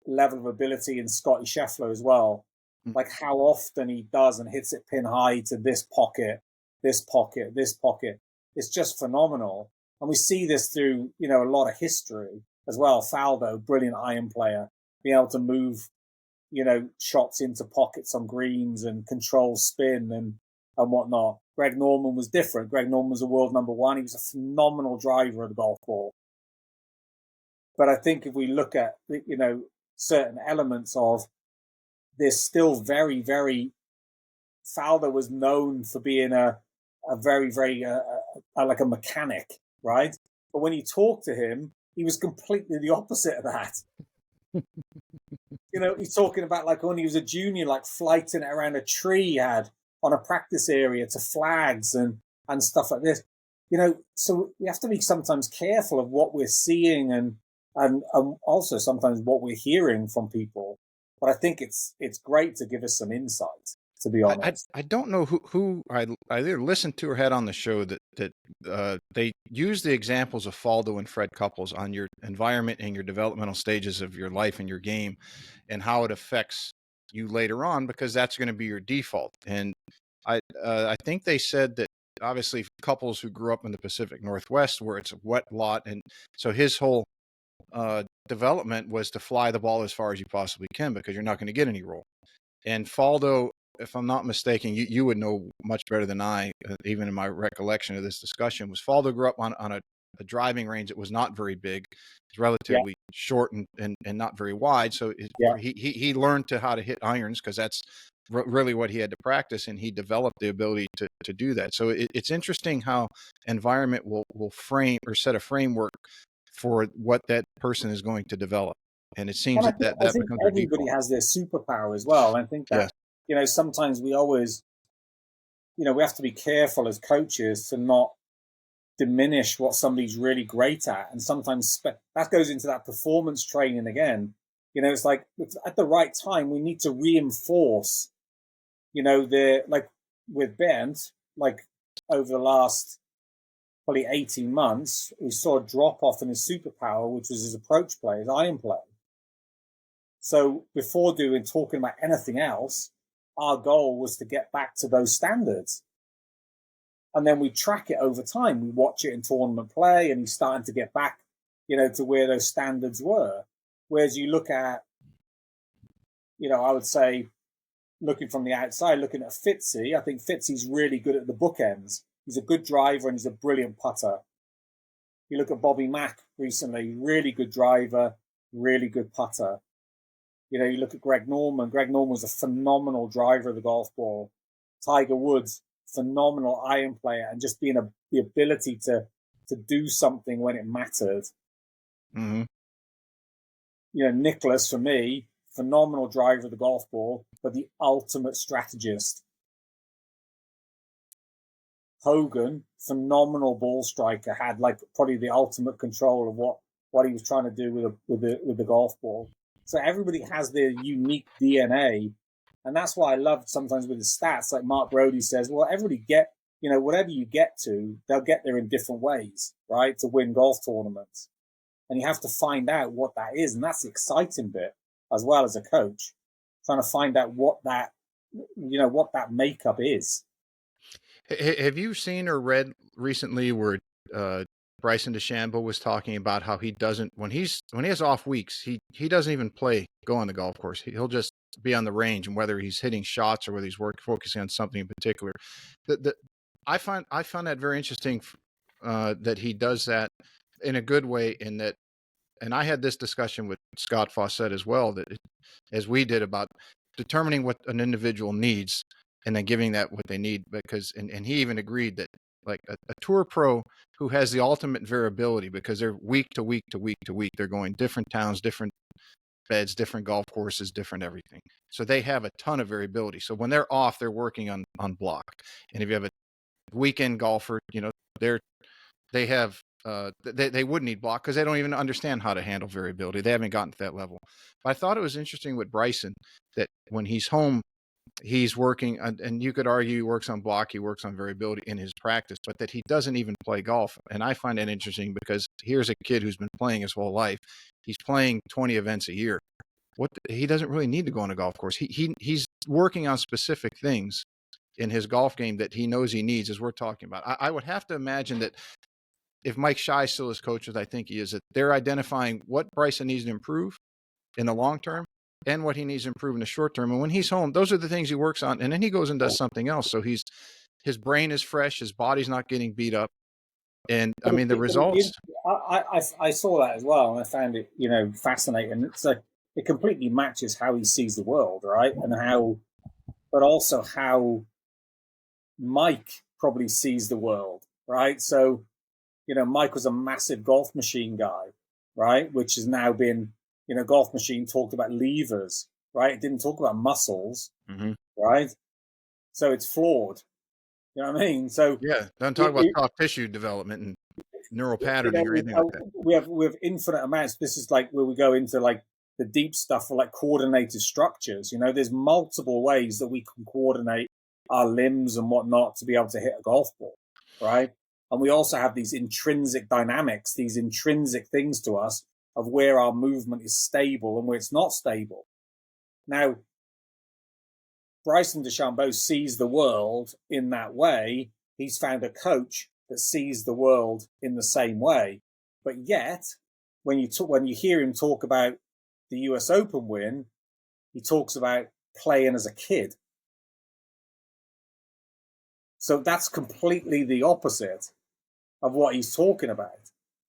Speaker 2: level of ability in Scotty Scheffler as well. Like how often he does and hits it pin high to this pocket, this pocket, this pocket. It's just phenomenal. And we see this through, you know, a lot of history as well. Faldo, brilliant iron player, being able to move, you know, shots into pockets on greens and control spin and whatnot. Greg Norman was different. Greg Norman was a world number one. He was a phenomenal driver of the golf ball. But I think if we look at, you know, certain elements of, there's still very, very, Faldo was known for being a very, very, like a mechanic, right? But when you talk to him, he was completely the opposite of that. You know, he's talking about like when he was a junior, like flighting it around a tree he had on a practice area to flags and stuff like this. You know, so we have to be sometimes careful of what we're seeing and also sometimes what we're hearing from people. But I think it's great to give us some insight, to be honest.
Speaker 1: I don't know who I either listened to or had on the show that they use the examples of Faldo and Fred Couples on your environment and your developmental stages of your life and your game and how it affects you later on, because that's going to be your default. And I think they said that obviously Couples who grew up in the Pacific Northwest where it's a wet lot, and so his whole development was to fly the ball as far as you possibly can because you're not going to get any roll. And Faldo, if I'm not mistaken, you would know much better than I, even in my recollection of this discussion, was Faldo grew up on a driving range that was not very big. It's relatively short and not very wide. So he learned how to hit irons because that's really what he had to practice, and he developed the ability to do that. So it's interesting how environment will frame or set a framework for what that person is going to develop. And it seems
Speaker 2: I
Speaker 1: that
Speaker 2: think
Speaker 1: becomes
Speaker 2: everybody has their superpower as well. And I think that, you know, sometimes we always, you know, we have to be careful as coaches to not diminish what somebody's really great at. And sometimes that goes into that performance training again. You know, it's like at the right time, we need to reinforce, you know, like with Bernd, like over the last probably 18 months, we saw a drop off in his superpower, which was his approach play, his iron play. So before talking about anything else, our goal was to get back to those standards. And then we track it over time. We watch it in tournament play, and he's starting to get back, you know, to where those standards were. Whereas you look at, you know, I would say, looking from the outside, looking at Fitzy, I think Fitzy's really good at the bookends. He's a good driver and he's a brilliant putter. You look at Bobby Mack recently, really good driver, really good putter. You know, you look at Greg Norman. Greg Norman was a phenomenal driver of the golf ball. Tiger Woods, phenomenal iron player, and just being the ability to do something when it mattered.
Speaker 1: Mm-hmm.
Speaker 2: You know, Nicholas, for me, phenomenal driver of the golf ball, but the ultimate strategist. Hogan, phenomenal ball striker, had like probably the ultimate control of what he was trying to do with the golf ball. So everybody has their unique DNA, and that's why I love sometimes with the stats. Like Mark Brody says, well, everybody you know, whatever you get to, they'll get there in different ways, right, to win golf tournaments. And you have to find out what that is, and that's the exciting bit as well as a coach, trying to find out what that makeup is.
Speaker 1: Have you seen or read recently where Bryson DeChambeau was talking about how he doesn't, when he has off weeks, he doesn't even go on the golf course. He'll just be on the range, and whether he's hitting shots or whether he's focusing on something in particular, I found that very interesting, that he does that in a good way. In that, and I had this discussion with Scott Fawcett as well, as we did, about determining what an individual needs and then giving that what they need. Because, and he even agreed that, like, a tour pro who has the ultimate variability, because they're week to week to week to week, they're going different towns, different beds, different golf courses, different everything. So they have a ton of variability. So when they're off, they're working on block. And if you have a weekend golfer, they have they would need block because they don't even understand how to handle variability. They haven't gotten to that level. But I thought it was interesting with Bryson that when he's home, he's working on, and you could argue he works on block, he works on variability in his practice, but that he doesn't even play golf. And I find that interesting, because here's a kid who's been playing his whole life. He's playing 20 events a year. He doesn't really need to go on a golf course. He's working on specific things in his golf game that he knows he needs, as we're talking about. I would have to imagine that if Mike Shy still is coach, as I think he is, that they're identifying what Bryson needs to improve in the long term and what he needs to improve in the short term. And when he's home, those are the things he works on. And then he goes and does something else. So his brain is fresh. His body's not getting beat up. And I mean, the results.
Speaker 2: I saw that as well, and I found it, fascinating. It's like it completely matches how he sees the world, right? But also how Mike probably sees the world, right? So, Mike was a massive golf machine guy, right? Which has now been, golf machine talked about levers, right? It didn't talk about muscles, right? So it's flawed. You know what I mean? So
Speaker 1: yeah, don't talk about soft tissue development and neural patterning or anything like that.
Speaker 2: We have infinite amounts. This is like where we go into like the deep stuff for like coordinated structures. There's multiple ways that we can coordinate our limbs and whatnot to be able to hit a golf ball, right? And we also have these intrinsic dynamics, these intrinsic things to us of where our movement is stable and where it's not stable. Now, Bryson DeChambeau sees the world in that way. He's found a coach that sees the world in the same way. But yet, when you hear him talk about the US Open win, he talks about playing as a kid. So that's completely the opposite of what he's talking about.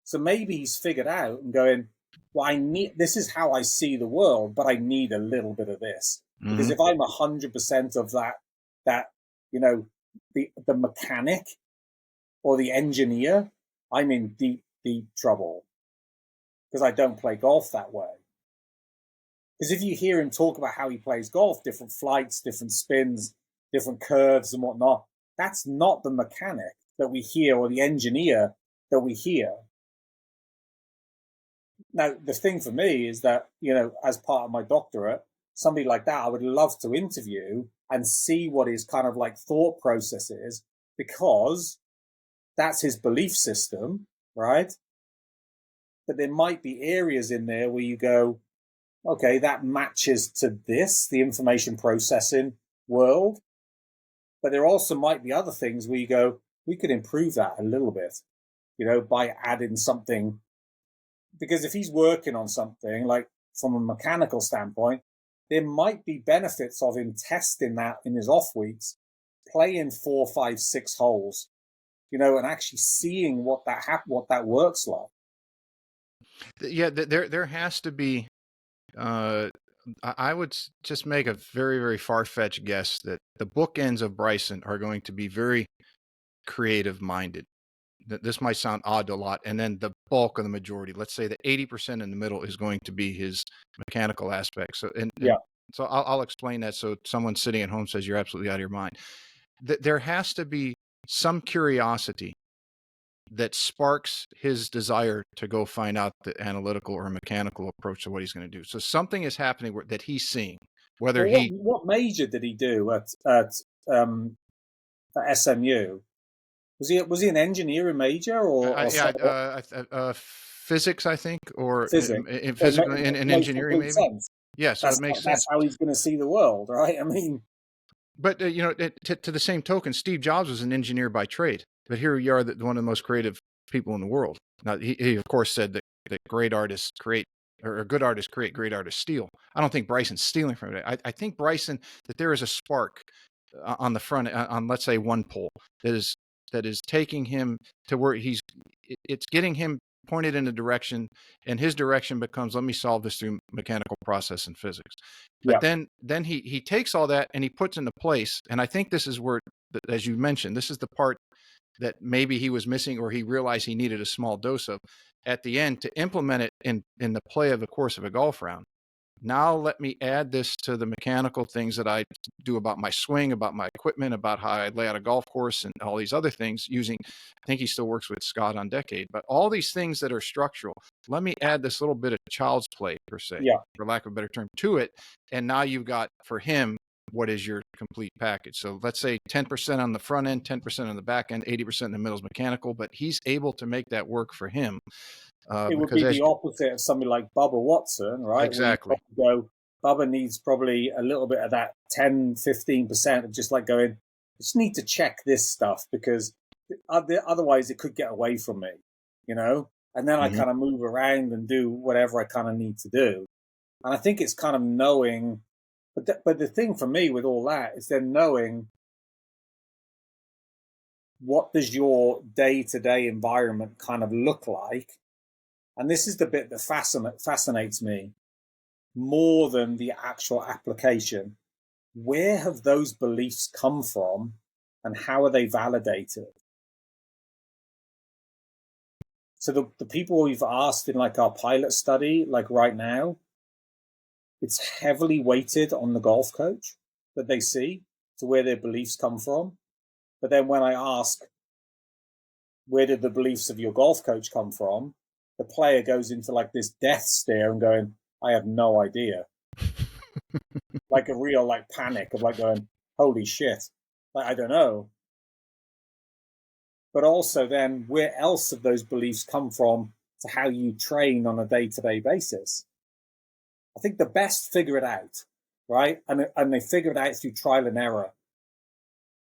Speaker 2: So maybe he's figured out and going, well, this is how I see the world, but I need a little bit of this. Because if I'm 100% of that, the mechanic or the engineer, I'm in deep, deep trouble because I don't play golf that way. Because if you hear him talk about how he plays golf, different flights, different spins, different curves and whatnot, that's not the mechanic that we hear or the engineer that we hear. Now, the thing for me is that, as part of my doctorate, somebody like that I would love to interview and see what his kind of like thought process is, because that's his belief system, right? But there might be areas in there where you go, okay, that matches to the information processing world. But there also might be other things where you go, we could improve that a little bit, by adding something. Because if he's working on something, like from a mechanical standpoint, there might be benefits of him testing that in his off weeks, playing 4, 5, 6 holes, and actually seeing what that works like.
Speaker 1: Yeah, there has to be. I would just make a very, very far-fetched guess that the bookends of Bryson are going to be very creative-minded. This might sound odd to a lot, and then the bulk of the majority, let's say that 80% in the middle, is going to be his mechanical aspects. So, so I'll explain that. So someone sitting at home says you're absolutely out of your mind. There has to be some curiosity that sparks his desire to go find out the analytical or mechanical approach to what he's going to do. So something is happening that he's seeing. What
Speaker 2: major did he do at SMU? Was he an engineering major or
Speaker 1: physics, I think, or
Speaker 2: physics?
Speaker 1: In physical and engineering, maybe.
Speaker 2: Sense.
Speaker 1: Yeah, so it makes sense.
Speaker 2: That's how he's going to see the world, right? I mean,
Speaker 1: but to the same token, Steve Jobs was an engineer by trade, but here you are, one of the most creative people in the world. Now, he of course said that great artists create, or good artists create, great artists steal. I don't think Bryson's stealing from it. I think Bryson, that there is a spark on the front, on let's say one pole that is taking him to where it's getting him pointed in a direction, and his direction becomes, let me solve this through mechanical process and physics. But
Speaker 2: Yeah.
Speaker 1: then he takes all that and he puts into place. And I think this is where, as you mentioned, this is the part that maybe he was missing, or he realized he needed a small dose of at the end to implement it in the play of the course of a golf round. Now let me add this to the mechanical things that I do about my swing, about my equipment, about how I lay out a golf course, and all these other things using, I think he still works with Scott on Decade, but all these things that are structural, let me add this little bit of child's play, per se,
Speaker 2: Yeah.
Speaker 1: for lack of a better term, to it. And now you've got, for him, what is your complete package? So let's say 10% on the front end, 10% on the back end, 80% in the middle is mechanical, but he's able to make that work for him.
Speaker 2: It would
Speaker 1: Because
Speaker 2: be
Speaker 1: as
Speaker 2: the opposite of somebing like Bubba Watson, right? Where you
Speaker 1: exactly.
Speaker 2: probably go, Bubba needs probably a little bit of that 10, 15% of just like going, I just need to check this stuff because otherwise it could get away from me, you know? And then I
Speaker 1: Mhm.
Speaker 2: kind of move around and do whatever I kind of need to do. And I think it's kind of knowing, but the thing for me with all that is then knowing what does your day-to-day environment kind of look like. And this is the bit that fascinates me more than the actual application. Where have those beliefs come from and how are they validated? So the people we've asked in like our pilot study, like right now, it's heavily weighted on the golf coach that they see to where their beliefs come from. But then when I ask, where did the beliefs of your golf coach come from? The player goes into like this death stare and going, I have no idea. Like a real like panic of like going, holy shit, like, I don't know. But also then where else have those beliefs come from to how you train on a day-to-day basis? I think the best figure it out, right? And they figure it out through trial and error.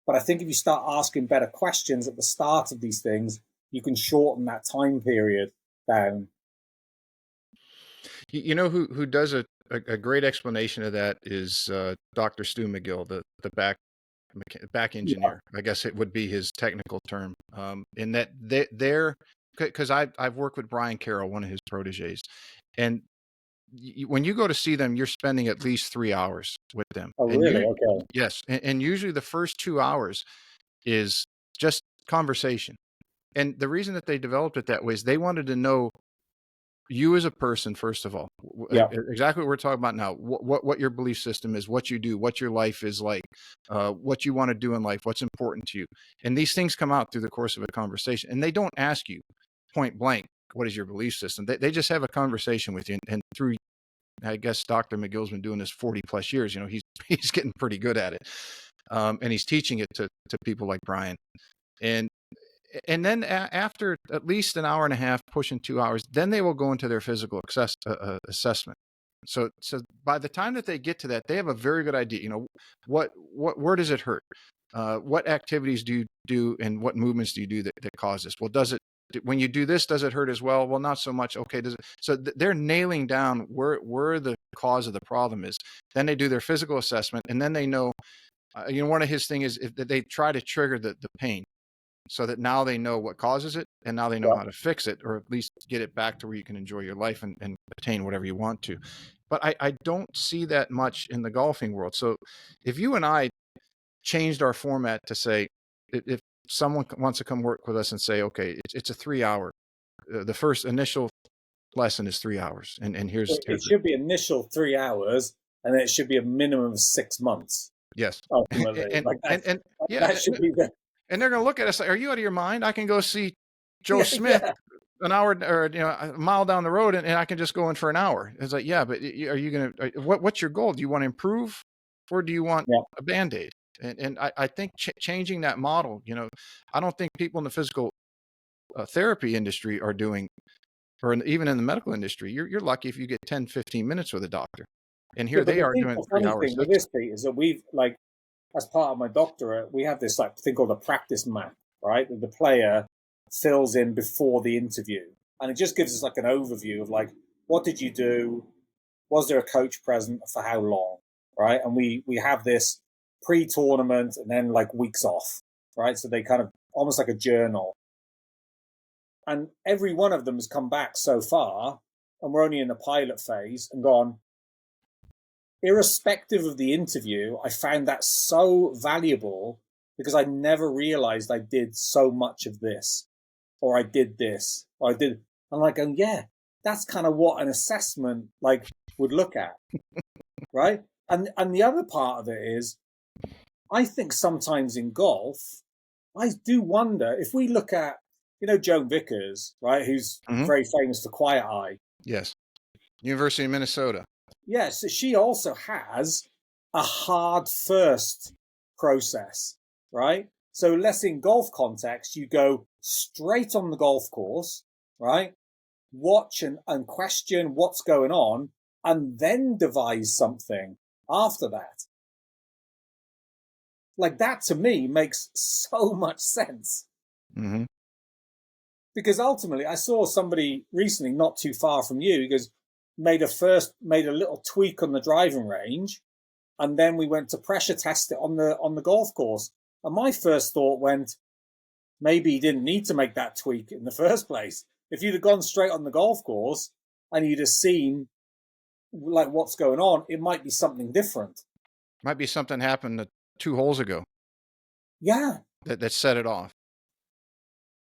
Speaker 2: But I think if you start asking better questions at the start of these things, you can shorten that time period down.
Speaker 1: You know who does a great explanation of that is Dr. Stu McGill, the back
Speaker 2: Yeah.
Speaker 1: engineer. I guess it would be his technical term. In that they're, because I've worked with Brian Carroll, one of his proteges, and when you go to see them, you're spending at least 3 hours with them,
Speaker 2: Oh,
Speaker 1: and
Speaker 2: really?
Speaker 1: you
Speaker 2: Okay.
Speaker 1: yes, and usually the first 2 hours is just conversation. And the reason that they developed it that way is they wanted to know you as a person, first of all,
Speaker 2: Yeah.
Speaker 1: exactly what we're talking about now, what your belief system is, what you do, what your life is like, what you want to do in life, what's important to you. And these things come out through the course of a conversation, and they don't ask you point blank, what is your belief system? They just have a conversation with you. And through, I guess Dr. McGill's been doing this 40 plus years, he's getting pretty good at it. And he's teaching it to people like Brian. And then after at least an hour and a half, pushing 2 hours, then they will go into their physical assessment. So by the time that they get to that, they have a very good idea. Where does it hurt? What activities do you do, and what movements do you do that cause this? Well, when you do this, does it hurt as well? Well, not so much. Okay, does it? So they're nailing down where the cause of the problem is. Then they do their physical assessment, and then they know. One of his thing is that they try to trigger the pain, so that now they know what causes it, and now they know
Speaker 2: Yeah.
Speaker 1: how to fix it, or at least get it back to where you can enjoy your life and attain whatever you want to. But I don't see that much in the golfing world. So if you and I changed our format to say, if someone wants to come work with us and say, okay, it's a 3 hour, the first initial lesson is 3 hours, and
Speaker 2: It
Speaker 1: here's
Speaker 2: should be initial 3 hours, and then it should be a minimum of 6 months.
Speaker 1: yes.
Speaker 2: Ultimately,
Speaker 1: and
Speaker 2: like
Speaker 1: and
Speaker 2: that's
Speaker 1: and yeah,
Speaker 2: that should be the
Speaker 1: and they're going to look at us like, are you out of your mind? I can go see Joe
Speaker 2: yeah,
Speaker 1: Smith
Speaker 2: yeah,
Speaker 1: an hour, or a mile down the road, and I can just go in for an hour. It's like, yeah, but are you going to, what's your goal? Do you want to improve, or do you want
Speaker 2: yeah.
Speaker 1: a Band-Aid? And I think changing that model, I don't think people in the physical therapy industry are doing, or even in the medical industry, you're lucky if you get 10, 15 minutes with a doctor. And here
Speaker 2: Yeah, but
Speaker 1: they
Speaker 2: the
Speaker 1: are
Speaker 2: thing,
Speaker 1: doing
Speaker 2: the
Speaker 1: three
Speaker 2: funny
Speaker 1: hour
Speaker 2: thing with
Speaker 1: sessions.
Speaker 2: this, Pete, is that we've like, as part of my doctorate, we have this like thing called a practice map, right? That the player fills in before the interview, and it just gives us like an overview of like, what did you do? Was there a coach present for how long, right? And we have this. pre-tournament and then like weeks off, right? So they kind of almost like a journal. And every one of them has come back so far, and we're only in the pilot phase, and gone, irrespective of the interview, I found that so valuable because I never realized I did so much of this, or I did this, or I did. I'm like, going, yeah, that's kind of what an assessment like would look at, right? And the other part of it is, I think sometimes in golf, I do wonder if we look at, Joan Vickers, right, who's very famous for Quiet Eye.
Speaker 1: Yes. University of Minnesota.
Speaker 2: Yes, she also has a hard first process, right? So less in golf context, you go straight on the golf course, right? Watch and question what's going on, and then devise something after that. Like that to me makes so much sense.
Speaker 1: Mm-hmm.
Speaker 2: Because ultimately, I saw somebody recently, not too far from you, he goes, made a little tweak on the driving range, and then we went to pressure test it on the golf course. And my first thought went, maybe he didn't need to make that tweak in the first place. If you'd have gone straight on the golf course and you'd have seen like what's going on, it might be something different.
Speaker 1: Might be something happened 2 holes ago.
Speaker 2: Yeah.
Speaker 1: That set it off.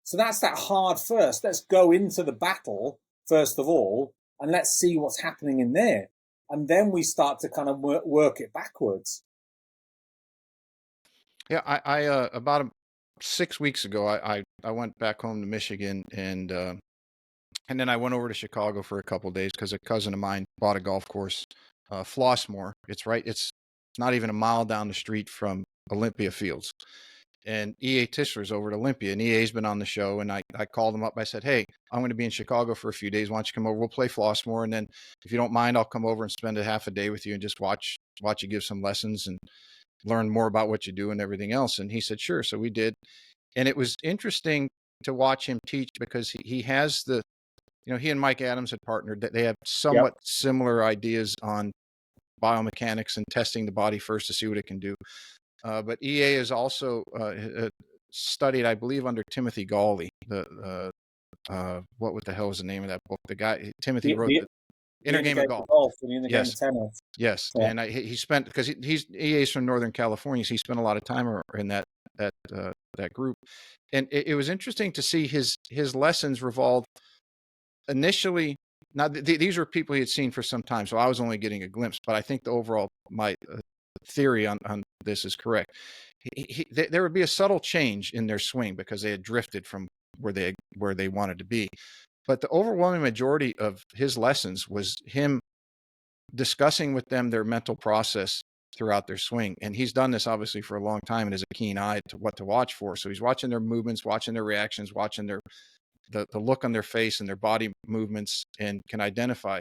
Speaker 2: So that's that hard first. Let's go into the battle first of all, and let's see what's happening in there. And then we start to kind of work it backwards.
Speaker 1: Yeah, I about 6 weeks ago, I went back home to Michigan, and then I went over to Chicago for a couple of days because a cousin of mine bought a golf course, Flossmoor. It's not even a mile down the street from Olympia Fields. And EA Tischler's over at Olympia, and EA's been on the show, and I called him up. I said, hey, I'm going to be in Chicago for a few days. Why don't you come over? We'll play Flossmoor, and then if you don't mind, I'll come over and spend a half a day with you and just watch you give some lessons and learn more about what you do and everything else. And he said, sure. So we did. And it was interesting to watch him teach because he has he and Mike Adams had partnered. That they have somewhat similar ideas on biomechanics and testing the body first to see what it can do. But EA is also studied, I believe, under Timothy Gawley. What the hell is the name of that book? The guy Timothy wrote the Inner Game of Golf.
Speaker 2: And the Inner Game of Tennis.
Speaker 1: Yes, yeah. And he spent, because he's EA's from Northern California, so he spent a lot of time in that group, and it was interesting to see his lessons revolve initially. Now these were people he had seen for some time, so I was only getting a glimpse. But I think the overall my theory on this is correct. There would be a subtle change in their swing because they had drifted from where they wanted to be. But the overwhelming majority of his lessons was him discussing with them their mental process throughout their swing. And he's done this obviously for a long time and has a keen eye to what to watch for. So he's watching their movements, watching their reactions, watching the look on their face and their body movements, and can identify.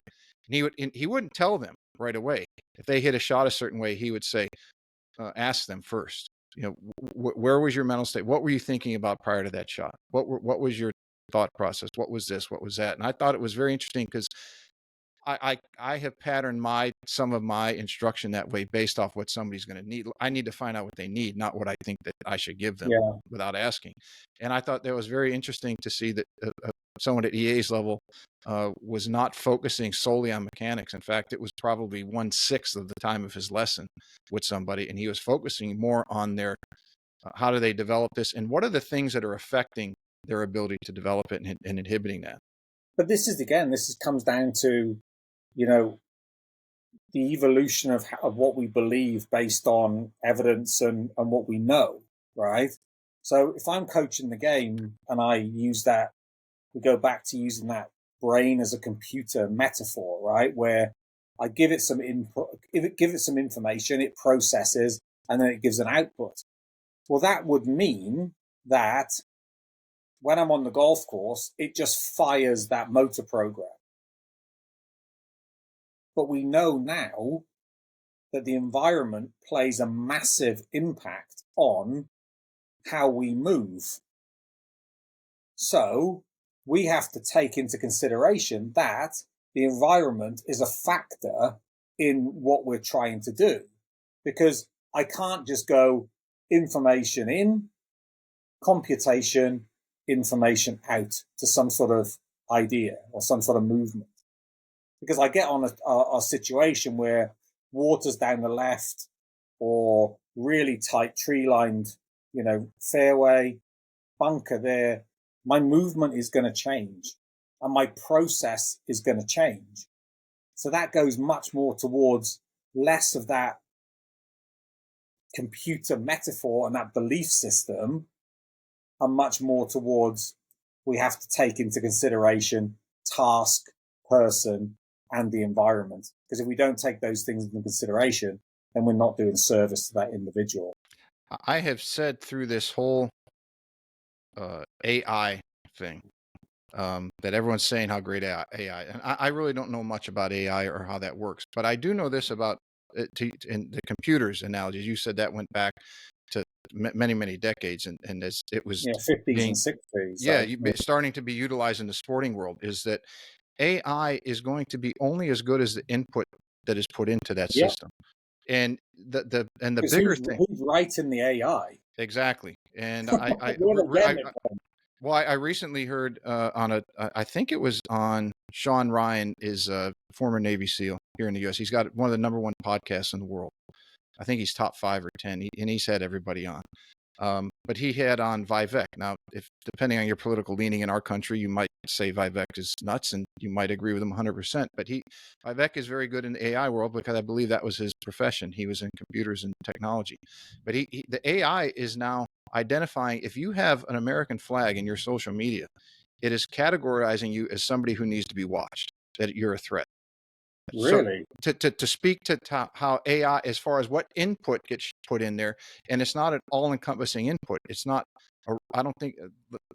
Speaker 1: And he wouldn't tell them right away. If they hit a shot a certain way, he would say, ask them first, where was your mental state? What were you thinking about prior to that shot? What was your thought process? What was this? What was that? And I thought it was very interesting because I have patterned some of my instruction that way based off what somebody's going to need. I need to find out what they need, not what I think that I should give them without asking. And I thought that was very interesting to see that someone at EA's level was not focusing solely on mechanics. In fact, it was probably 1/6 of the time of his lesson with somebody, and he was focusing more on their how do they develop this, and what are the things that are affecting their ability to develop it and inhibiting that.
Speaker 2: But this comes down to, the evolution of what we believe based on evidence and what we know, right? So if I'm coaching the game and I use that, we go back to using that brain as a computer metaphor, right? Where I give it some input, give it some information, it processes, and then it gives an output. Well, that would mean that when I'm on the golf course, it just fires that motor program. But we know now that the environment plays a massive impact on how we move. So we have to take into consideration that the environment is a factor in what we're trying to do. Because I can't just go information in, computation, information out to some sort of idea or some sort of movement. Because I get on a situation where water's down the left or really tight tree lined, fairway, bunker there, my movement is going to change and my process is going to change. So that goes much more towards less of that computer metaphor and that belief system, and much more towards we have to take into consideration task, person, and the environment. Because if we don't take those things into consideration, then we're not doing service to that individual.
Speaker 1: I have said through this whole AI thing that everyone's saying how great AI, and I really don't know much about AI or how that works, but I do know this about it in the computers analogies. You said that went back to many, many decades, and as it was
Speaker 2: 50s
Speaker 1: being,
Speaker 2: and 60s.
Speaker 1: yeah,
Speaker 2: So,
Speaker 1: starting to be utilized in the sporting world, is that AI is going to be only as good as the input that is put into that
Speaker 2: yeah,
Speaker 1: system. And the
Speaker 2: because
Speaker 1: bigger thing,
Speaker 2: who's writing the AI?
Speaker 1: exactly. And
Speaker 2: Where they're getting it from.
Speaker 1: well, I recently heard on I think it was on Sean Ryan, is a former Navy SEAL here in the U.S. He's got one of the #1 podcasts in the world. I think he's top 5 or 10, and he's had everybody on. But he had on Vivek. Now, if depending on your political leaning in our country, you might say Vivek is nuts, and you might agree with him 100%. But Vivek is very good in the AI world because I believe that was his profession. He was in computers and technology. But the AI is now identifying if you have an American flag in your social media, it is categorizing you as somebody who needs to be watched, that you're a threat. So
Speaker 2: Really?
Speaker 1: to speak to how AI, as far as what input gets put in there, and it's not an all-encompassing input. It's not, I don't think,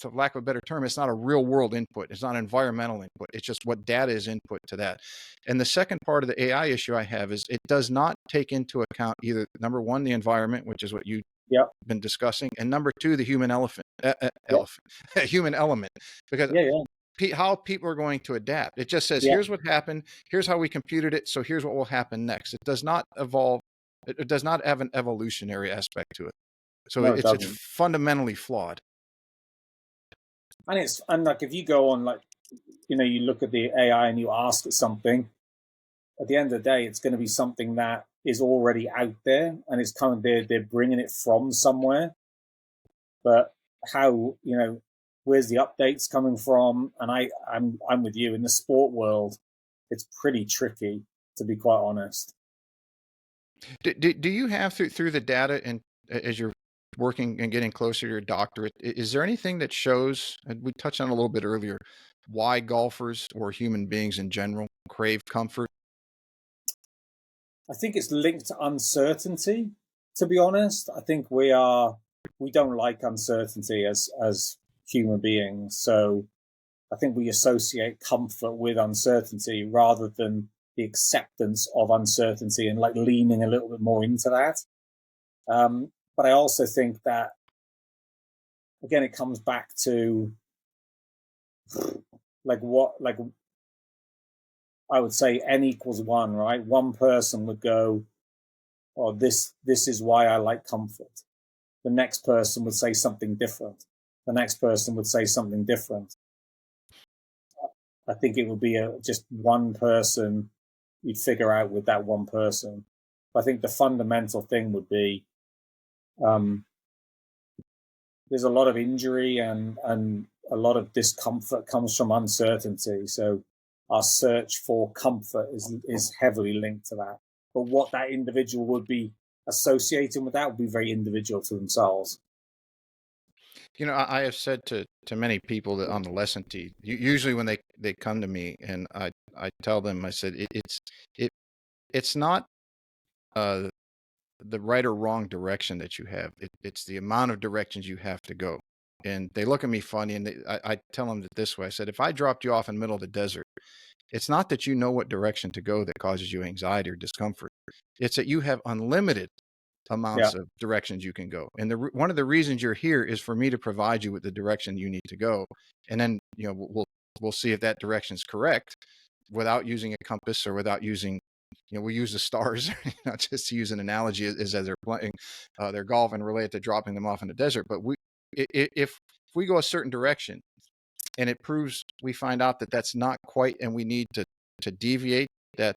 Speaker 1: for lack of a better term, it's not a real-world input. It's not environmental input. It's just what data is input to that. And the second part of the AI issue I have is it does not take into account either, #1, the environment, which is what you've
Speaker 2: Yep.
Speaker 1: been discussing, and #2, the human
Speaker 2: Yep.
Speaker 1: human element, because
Speaker 2: Yeah. Yeah.
Speaker 1: how people are going to adapt. It just says,
Speaker 2: Yeah.
Speaker 1: here's what happened, here's how we computed it, so here's what will happen next. It does not evolve. It does not have an evolutionary aspect to it. So
Speaker 2: No, it
Speaker 1: it's
Speaker 2: doesn't.
Speaker 1: fundamentally flawed.
Speaker 2: And like if you go on you look at the AI and you ask it something, at the end of the day, it's going to be something that is already out there and it's kind of they're bringing it from somewhere. But how where's the updates coming from? And I'm with you in the sport world. It's pretty tricky, to be quite honest.
Speaker 1: Do you have through the data, and as you're working and getting closer to your doctorate, is there anything that shows, and we touched on a little bit earlier, why golfers or human beings in general crave comfort?
Speaker 2: I think it's linked to uncertainty. To be honest, I think we don't like uncertainty as human beings. So I think we associate comfort with uncertainty rather than the acceptance of uncertainty and like leaning a little bit more into that. But I also think that again, it comes back to like I would say n equals one, right? One person would go, "Oh, this is why I like comfort." The next person would say something different. The next person would say something different. I think it would be just one person you'd figure out with that one person. I think the fundamental thing would be there's a lot of injury and a lot of discomfort comes from uncertainty. So our search for comfort is heavily linked to that. But what that individual would be associating with that would be very individual to themselves.
Speaker 1: I have said to many people that on the lesson tee, usually when they come to me and I tell them, I said, it's not uh, the right or wrong direction that you have. It's the amount of directions you have to go. And they look at me funny, and I tell them it this way. I said, if I dropped you off in the middle of the desert, it's not that you know what direction to go that causes you anxiety or discomfort. It's that you have unlimited
Speaker 2: Yeah.
Speaker 1: amounts of directions you can go. And one of the reasons you're here is for me to provide you with the direction you need to go. And then, we'll see if that direction is correct without using a compass or without using we use the stars, not just to use an analogy, is as they're playing their golf and relate it to dropping them off in the desert. But if we go a certain direction and it proves, we find out that that's not quite, and we need to deviate that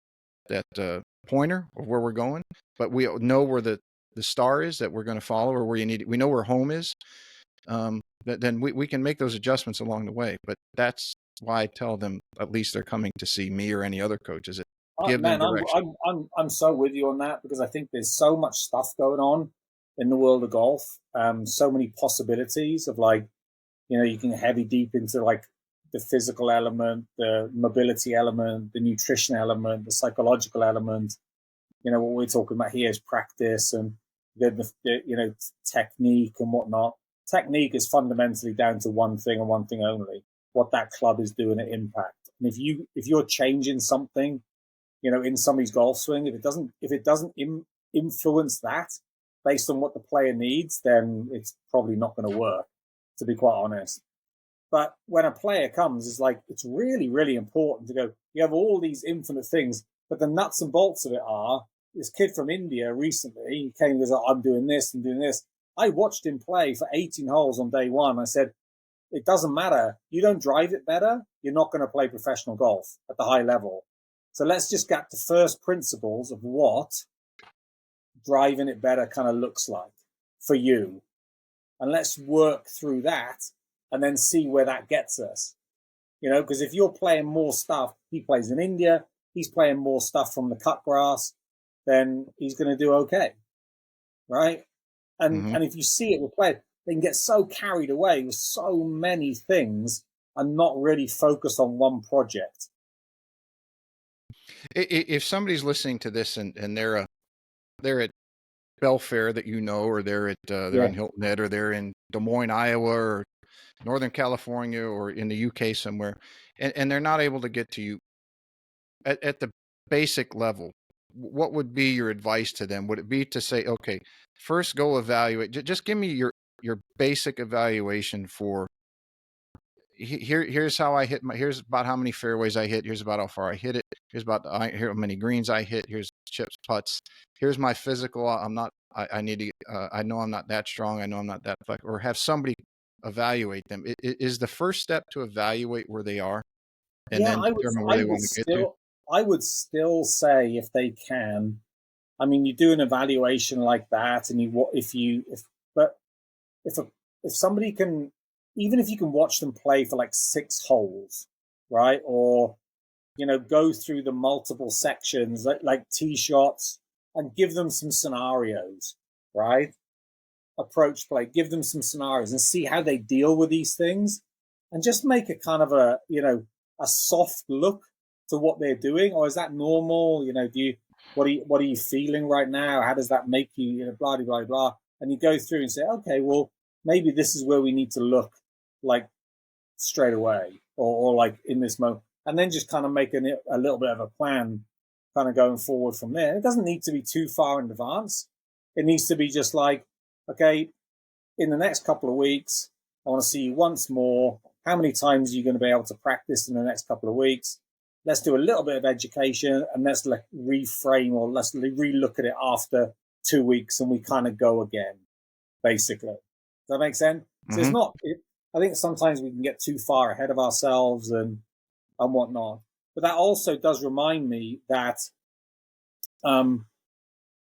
Speaker 1: pointer of where we're going, but we know where the star is that we're going to follow, or where we know where home is, then we can make those adjustments along the way. But that's why I tell them, at least they're coming to see me or any other coaches, give them
Speaker 2: Man,
Speaker 1: direction.
Speaker 2: I'm so with you on that, because I think there's so much stuff going on in the world of golf. So many possibilities of, like, you can heavy deep into like the physical element, the mobility element, the nutrition element, the psychological element. What we're talking about here is practice and the technique and whatnot. Technique is fundamentally down to one thing and one thing only: what that club is doing at impact. And if you're changing something, in somebody's golf swing, if it doesn't influence that based on what the player needs, then it's probably not going to work, to be quite honest. But when a player comes, it's really, really important to go, you have all these infinite things, but the nuts and bolts of it are, this kid from India recently, he came and goes, I'm doing this and doing this. I watched him play for 18 holes on day one. I said, it doesn't matter. You don't drive it better, you're not going to play professional golf at the high level. So let's just get the first principles of what driving it better kind of looks like for you. And let's work through that and then see where that gets us. Because if you're playing more stuff, he plays in India, he's playing more stuff from the cut grass, then he's going to do okay. Right? And if you see it with players, they can get so carried away with so many things and not really focus on one project.
Speaker 1: If somebody's listening to this and they're at Belfair, that or they're in Hilton Head, or they're in Des Moines, Iowa, or Northern California, or in the UK somewhere, and they're not able to get to you at the basic level, what would be your advice to them? Would it be to say, okay, first go evaluate, just give me your basic evaluation for, here's how I hit here's about how many fairways I hit, here's about how far I hit it, here's about here how many greens I hit, here's chips, putts, here's my physical, I need to I know I'm not that strong, I know I'm not that flexible, or have somebody evaluate them. Is the first step to evaluate where they are, and
Speaker 2: Yeah,
Speaker 1: then determine where they want to get to?
Speaker 2: I would still say, if they can, I mean, you do an evaluation like that, and if somebody can, even if you can watch them play for like 6 holes, right, or go through the multiple sections like tee shots, and give them some scenarios, right? Approach play, give them some scenarios and see how they deal with these things, and just make a kind of a soft look to what they're doing. Or is that normal? What are you feeling right now? How does that make you? Blah blah blah. And you go through and say, okay, well, maybe this is where we need to look, like straight away, or like in this moment, and then just kind of make a little bit of a plan, kind of going forward from there. It doesn't need to be too far in advance. It needs to be just like, okay, in the next couple of weeks, I want to see you once more. How many times are you going to be able to practice in the next couple of weeks? Let's do a little bit of education, and let's reframe, or let's relook at it after 2 weeks, and we kind of go again, basically. Does that make sense? So it's not, I think sometimes we can get too far ahead of ourselves and whatnot. But that also does remind me that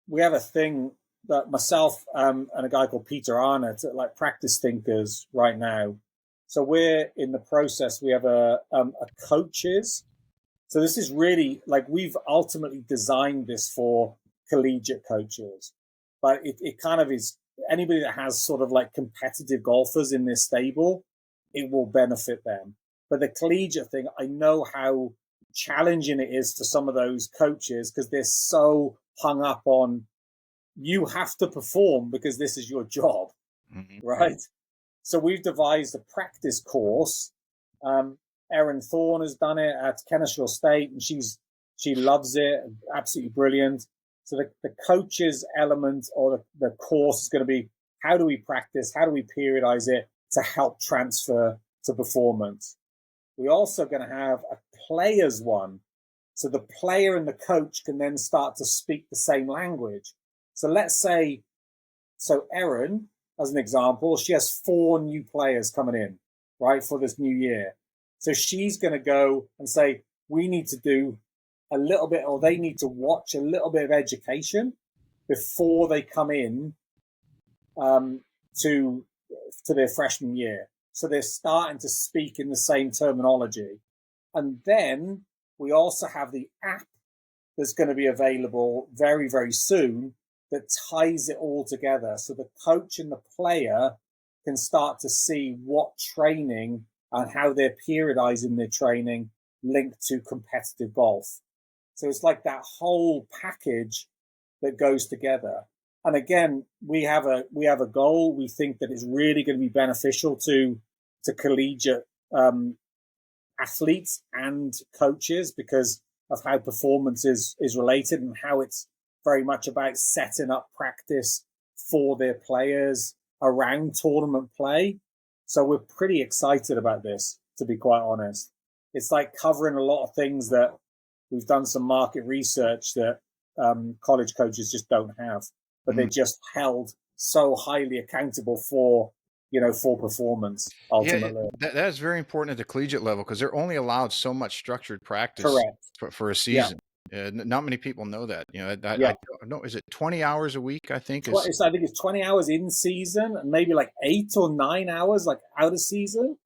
Speaker 2: we have a thing that myself and a guy called Peter Arnott at like Practice Thinkers right now. So we're in the process. We have a coaches. So this is really like, we've ultimately designed this for collegiate coaches, but it kind of is anybody that has sort of like competitive golfers in their stable, it will benefit them. But the collegiate thing, I know how challenging it is for some of those coaches, because they're so hung up on, you have to perform because this is your job, right? So we've devised a practice course. Erin Thorne has done it at Kennesaw State, and she loves it, absolutely brilliant. So the coaches element, or the course, is going to be, how do we practice? How do we periodize it to help transfer to performance? We're also going to have a players one. So the player and the coach can then start to speak the same language. So let's say, so Erin, as an example, she has 4 new players coming in, right, for this new year. So she's going to go and say, we need to do a little bit, or they need to watch a little bit of education before they come in to their freshman year. So they're starting to speak in the same terminology. And then we also have the app that's going to be available very, very soon that ties it all together. So the coach and the player can start to see what training and how they're periodizing their training linked to competitive golf. So it's like that whole package that goes together. And again, we have a goal. We think that it's really going to be beneficial to collegiate athletes and coaches because of how performance is related and how it's very much about setting up practice for their players around tournament play. So we're pretty excited about this, to be quite honest. It's like covering a lot of things that we've done some market research that college coaches just don't have, but they're just held so highly accountable for performance ultimately.
Speaker 1: Yeah, that is very important at the collegiate level because they're only allowed so much structured practice
Speaker 2: Correct.
Speaker 1: for a season. Not many people know that. I don't know, is it 20 hours a week? I think
Speaker 2: I think it's 20 hours in season and maybe like 8 or 9 hours like out of season.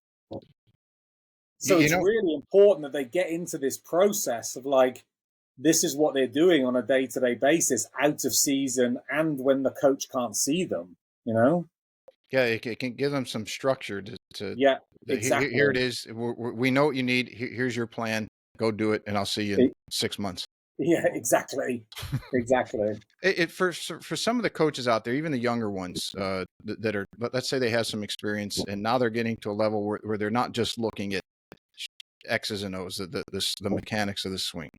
Speaker 2: So it's really important that they get into this process of like, this is what they're doing on a day-to-day basis out of season and when the coach can't see them,
Speaker 1: Yeah, it can give them some structure to
Speaker 2: exactly.
Speaker 1: Here it is. We know what you need. Here's your plan. Go do it, and I'll see you in 6 months.
Speaker 2: Yeah, exactly. Exactly.
Speaker 1: For some of the coaches out there, even the younger ones that are, let's say they have some experience, and now they're getting to a level where they're not just looking at X's and O's, the mechanics of the swing.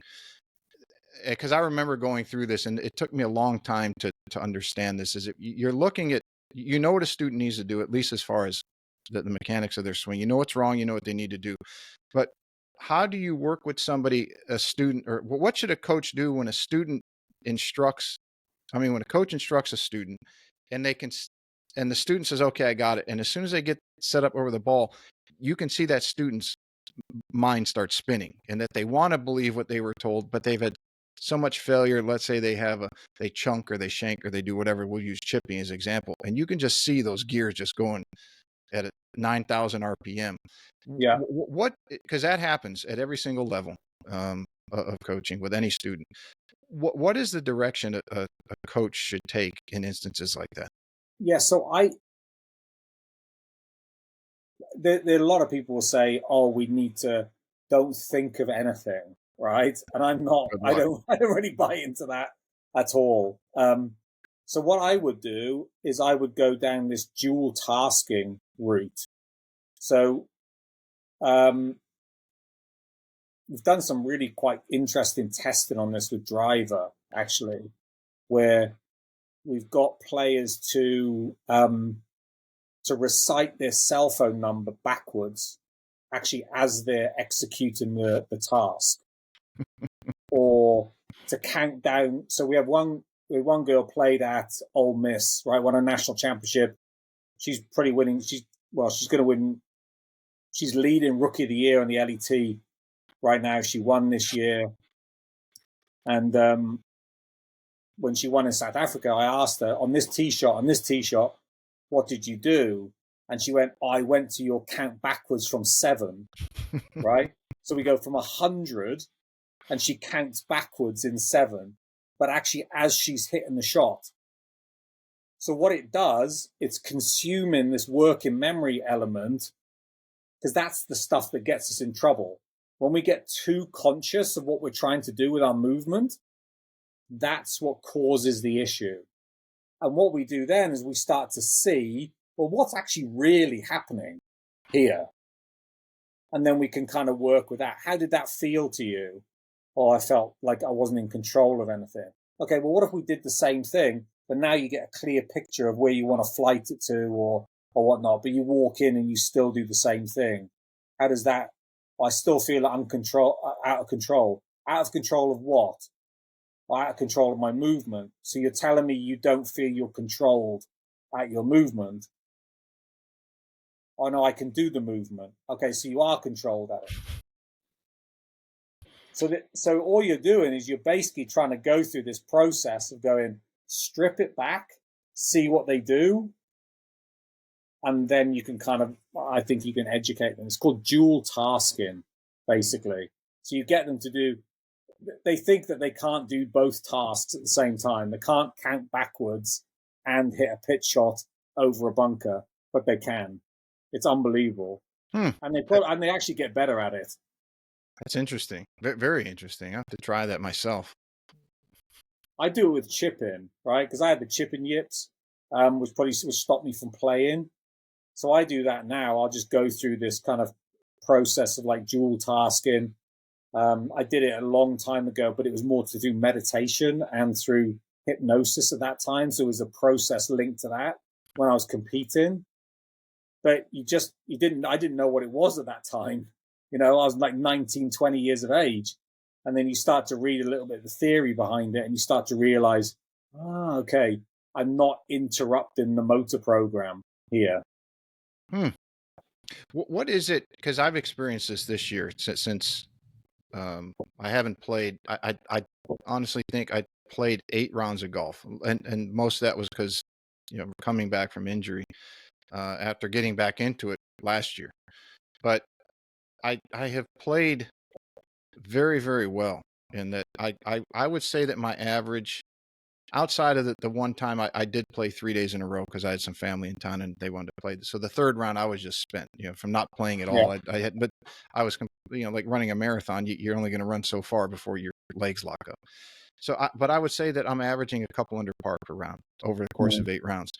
Speaker 1: Because I remember going through this, and it took me a long time to understand this. Is you're looking at, what a student needs to do, at least as far as the mechanics of their swing. You know what's wrong. You know what they need to do. But how do you work with somebody, a student, or what should a coach do when a student when a coach instructs a student and and the student says, okay, I got it. And as soon as they get set up over the ball, you can see that student's mind start spinning and that they want to believe what they were told, but they've had so much failure. Let's say they chunk or they shank or they do whatever. We'll use chipping as an example. And you can just see those gears just going at 9,000 RPM.
Speaker 2: Yeah.
Speaker 1: Because that happens at every single level of coaching with any student. What is the direction a coach should take in instances like that?
Speaker 2: Yeah. So there are a lot of people will say, oh, we need to don't think of anything. Right. And I don't really buy into that at all. So what I would do is I would go down this dual tasking route. So we've done some really quite interesting testing on this with Driver, actually, where we've got players to recite their cell phone number backwards, actually, as they're executing the task. Or to count down. So we have one girl played at Ole Miss, right? Won a national championship. She's pretty winning. She's going to win. She's leading rookie of the year on the LET right now. She won this year. And when she won in South Africa, I asked her on this tee shot, what did you do? And she went, I went to your count backwards from 7, right? So we go from 100 and she counts backwards in 7, but actually as she's hitting the shot. So what it does, it's consuming this working memory element, because that's the stuff that gets us in trouble. When we get too conscious of what we're trying to do with our movement, that's what causes the issue. And what we do then is we start to see, well, what's actually really happening here? And then we can kind of work with that. How did that feel to you? Oh, I felt like I wasn't in control of anything. Okay, well, what if we did the same thing, but now you get a clear picture of where you want to flight it to or whatnot, but you walk in and you still do the same thing. How does that? I still feel like I'm out of control. Out of control of what? Out of control of my movement. So you're telling me you don't feel you're controlled at your movement? Oh no, I can do the movement. Okay, so you are controlled at it. So all you're doing is you're basically trying to go through this process of going, strip it back, see what they do, and then you can kind of, I think you can educate them. It's called dual tasking, basically. So you get them to do, they think that they can't do both tasks at the same time. They can't count backwards and hit a pitch shot over a bunker, but they can. It's unbelievable. And they actually get better at it.
Speaker 1: That's interesting. Very interesting. I have to try that myself.
Speaker 2: I do it with chipping, right? Because I had the chipping yips, which stopped me from playing. So I do that now. I'll just go through this kind of process of like dual tasking. I did it a long time ago, but it was more to do meditation and through hypnosis at that time. So it was a process linked to that when I was competing. But I didn't know what it was at that time. I was like 19, 20 years of age. And then you start to read a little bit of the theory behind it and you start to realize, okay, I'm not interrupting the motor program here.
Speaker 1: What is it? Because I've experienced this year since I haven't played. I honestly think I played 8 rounds of golf, and most of that was because coming back from injury after getting back into it last year. But I have played very, very well in that I would say that my average, outside of the one time I did play 3 days in a row because I had some family in town and they wanted to play. So the third round I was just spent, from not playing at all. But I was, like running a marathon. You're only going to run so far before your legs lock up. So, but I would say that I'm averaging a couple under par per round over the course of 8 rounds.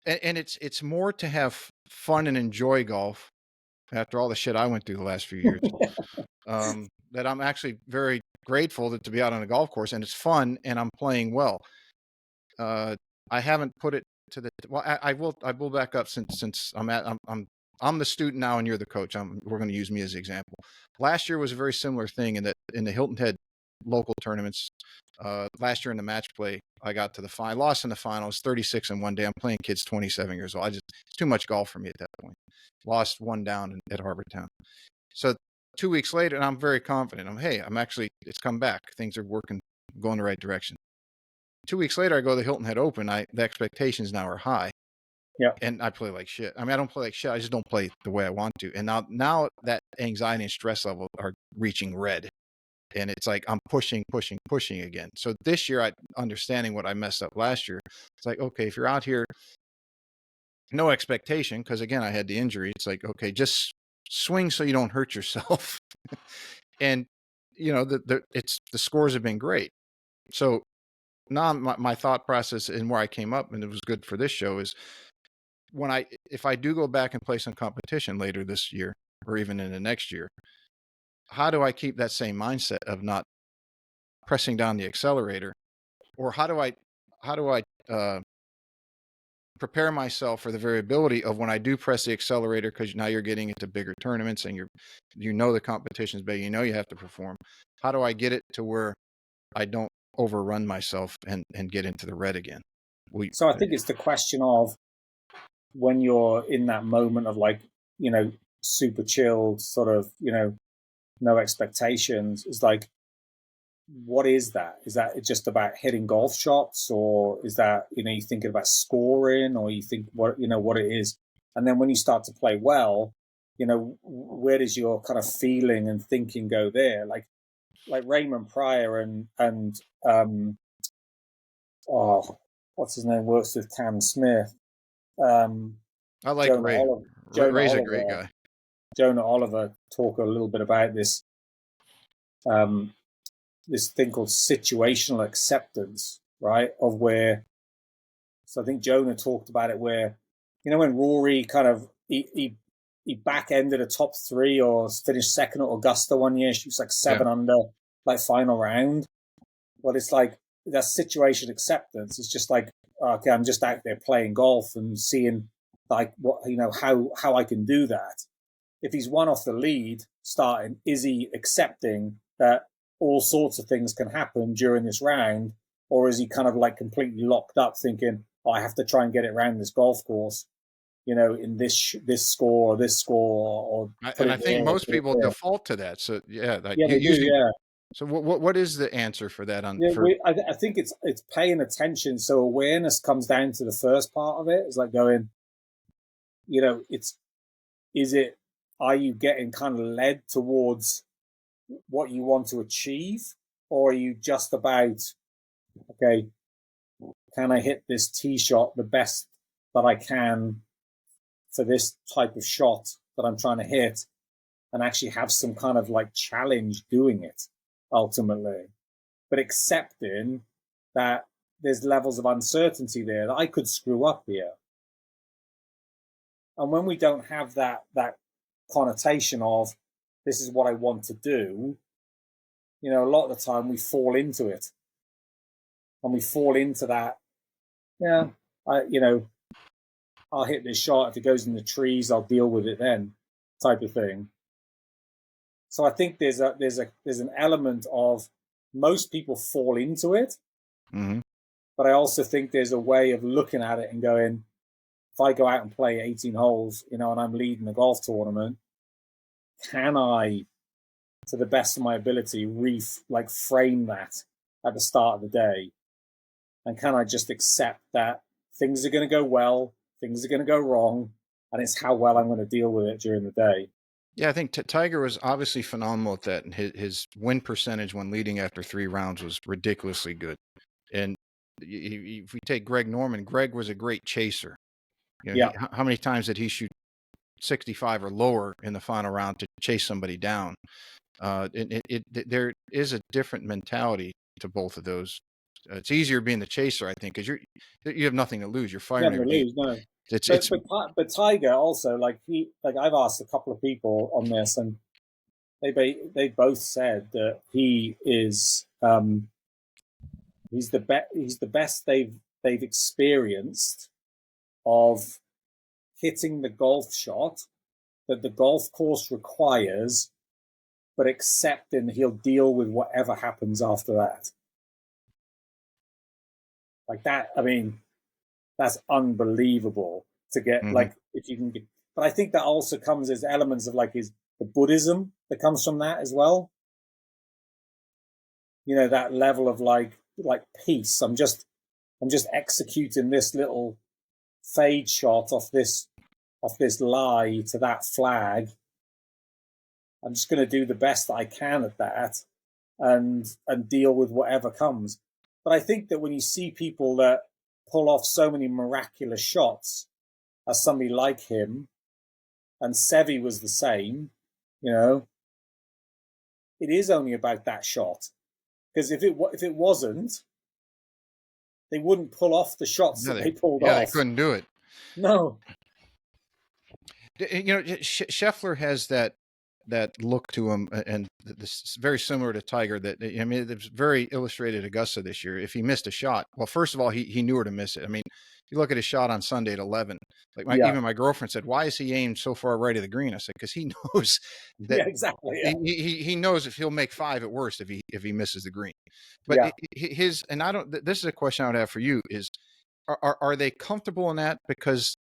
Speaker 1: And it's more to have fun and enjoy golf after all the shit I went through the last few years. That I'm actually very grateful to be out on a golf course and it's fun and I'm playing well. I haven't put it to the well. I will back up since I'm the student now and you're the coach. We're going to use me as an example. Last year was a very similar thing in that in the Hilton Head local tournaments. Last year in the match play, I got to the final. Lost in the finals, 36 in one day. I'm playing kids 27 years old. It's too much golf for me at that point. Lost one down at Harbour Town. So 2 weeks later, and I'm very confident. It's come back. Things are working, going the right direction. 2 weeks later, I go to the Hilton Head Open. The expectations now are high.
Speaker 2: Yeah.
Speaker 1: And I play like shit. I mean, I don't play like shit. I just don't play the way I want to. And now that anxiety and stress level are reaching red. And it's like I'm pushing again. So this year, understanding what I messed up last year, it's like, okay, if you're out here, no expectation, because again, I had the injury. It's like, okay, just swing so you don't hurt yourself. And the scores have been great. So now my thought process and where I came up, and it was good for this show, is if I do go back and play some competition later this year or even in the next year, how do I keep that same mindset of not pressing down the accelerator, or how do I prepare myself for the variability of when I do press the accelerator, because now you're getting into bigger tournaments and the competition's big, you have to perform. How do I get it to where I don't overrun myself and get into the red again?
Speaker 2: So I think it's the question of when you're in that moment of like, super chilled, sort of, no expectations. It's like, what is that? Is that just about hitting golf shots, or is that, you thinking about scoring, or you think what it is? And then when you start to play well, where does your kind of feeling and thinking go there? Like Raymond Pryor and what's his name, works with Cam Smith.
Speaker 1: I like Ray. Ray's a great guy.
Speaker 2: Jonah Oliver talk a little bit about this this thing called situational acceptance, right? So I think Jonah talked about it where, when Rory kind of he back-ended a top 3 or finished second at Augusta one year, she was like 7 under, like final round. But it's like that situation acceptance. It's just like, okay, I'm just out there playing golf and seeing like what, how I can do that. If he's one off the lead starting, is he accepting that all sorts of things can happen during this round, or is he kind of like completely locked up, thinking, "Oh, I have to try and get it around this golf course, in this score or this score, or put
Speaker 1: And I
Speaker 2: it
Speaker 1: think
Speaker 2: there or
Speaker 1: most
Speaker 2: put it
Speaker 1: people
Speaker 2: there."
Speaker 1: default to that. So yeah, like
Speaker 2: Yeah,
Speaker 1: you
Speaker 2: they do.
Speaker 1: usually.
Speaker 2: Yeah,
Speaker 1: So what is the answer for that on
Speaker 2: yeah.
Speaker 1: for?
Speaker 2: I think it's paying attention. So awareness comes down to the first part of it. It's like going, it's is it are you getting kind of led towards what you want to achieve, or are you just about, okay, can I hit this tee shot the best that I can for this type of shot that I'm trying to hit, and actually have some kind of like challenge doing it ultimately, but accepting that there's levels of uncertainty there that I could screw up here. And when we don't have that connotation of this is what I want to do, a lot of the time we fall into it, and we fall into that. Yeah, I'll hit this shot. If it goes in the trees, I'll deal with it then, type of thing. So I think there's an element of most people fall into it,
Speaker 1: Mm-hmm.
Speaker 2: but I also think there's a way of looking at it and going, if I go out and play 18 holes, and I'm leading a golf tournament, can I, to the best of my ability, frame that at the start of the day, and can I just accept that things are going to go well, things are going to go wrong, and it's how well I'm going to deal with it during the day.
Speaker 1: Yeah, I think Tiger was obviously phenomenal at that, and his win percentage when leading after 3 rounds was ridiculously good. And if we take Greg Norman, Greg was a great chaser.
Speaker 2: Yeah,
Speaker 1: How many times did he shoot 65 or lower in the final round to chase somebody down? There is a different mentality to both of those. It's easier being the chaser, I think, because you have nothing to lose. You're firing
Speaker 2: nothing to
Speaker 1: every day.
Speaker 2: lose, no.
Speaker 1: It's
Speaker 2: But Tiger also, I've asked a couple of people on this, and they both said that he's the best they've experienced of hitting the golf shot that the golf course requires, but accepting he'll deal with whatever happens after that. Like that, I mean, that's unbelievable to get.
Speaker 1: Mhm.
Speaker 2: Like, if you can get, but I think that also comes as elements of the Buddhism that comes from that as well. That level of peace. I'm just executing this little fade shot off this lie to that flag. I'm just going to do the best that I can at that, and deal with whatever comes. But I think that when you see people that pull off so many miraculous shots, as somebody like him, and Seve was the same, it is only about that shot. Because if it wasn't, they wouldn't pull off the shots
Speaker 1: Yeah,
Speaker 2: that they pulled
Speaker 1: they
Speaker 2: off.
Speaker 1: couldn't do it.
Speaker 2: No.
Speaker 1: Scheffler has that look to him, and this is very similar to Tiger. That I mean, it was very illustrated Augusta this year. If he missed a shot, well, first of all, he knew where to miss it. I mean, you look at his shot on Sunday at 11. Like
Speaker 2: Yeah.
Speaker 1: even my girlfriend said, "Why is he aimed so far right of the green?" I said, "Because he knows that
Speaker 2: Yeah, exactly. Yeah.
Speaker 1: he knows if he'll make 5 at worst if he misses the green." But
Speaker 2: Yeah.
Speaker 1: his and I don't. This is a question I would have for you: is are they comfortable in that because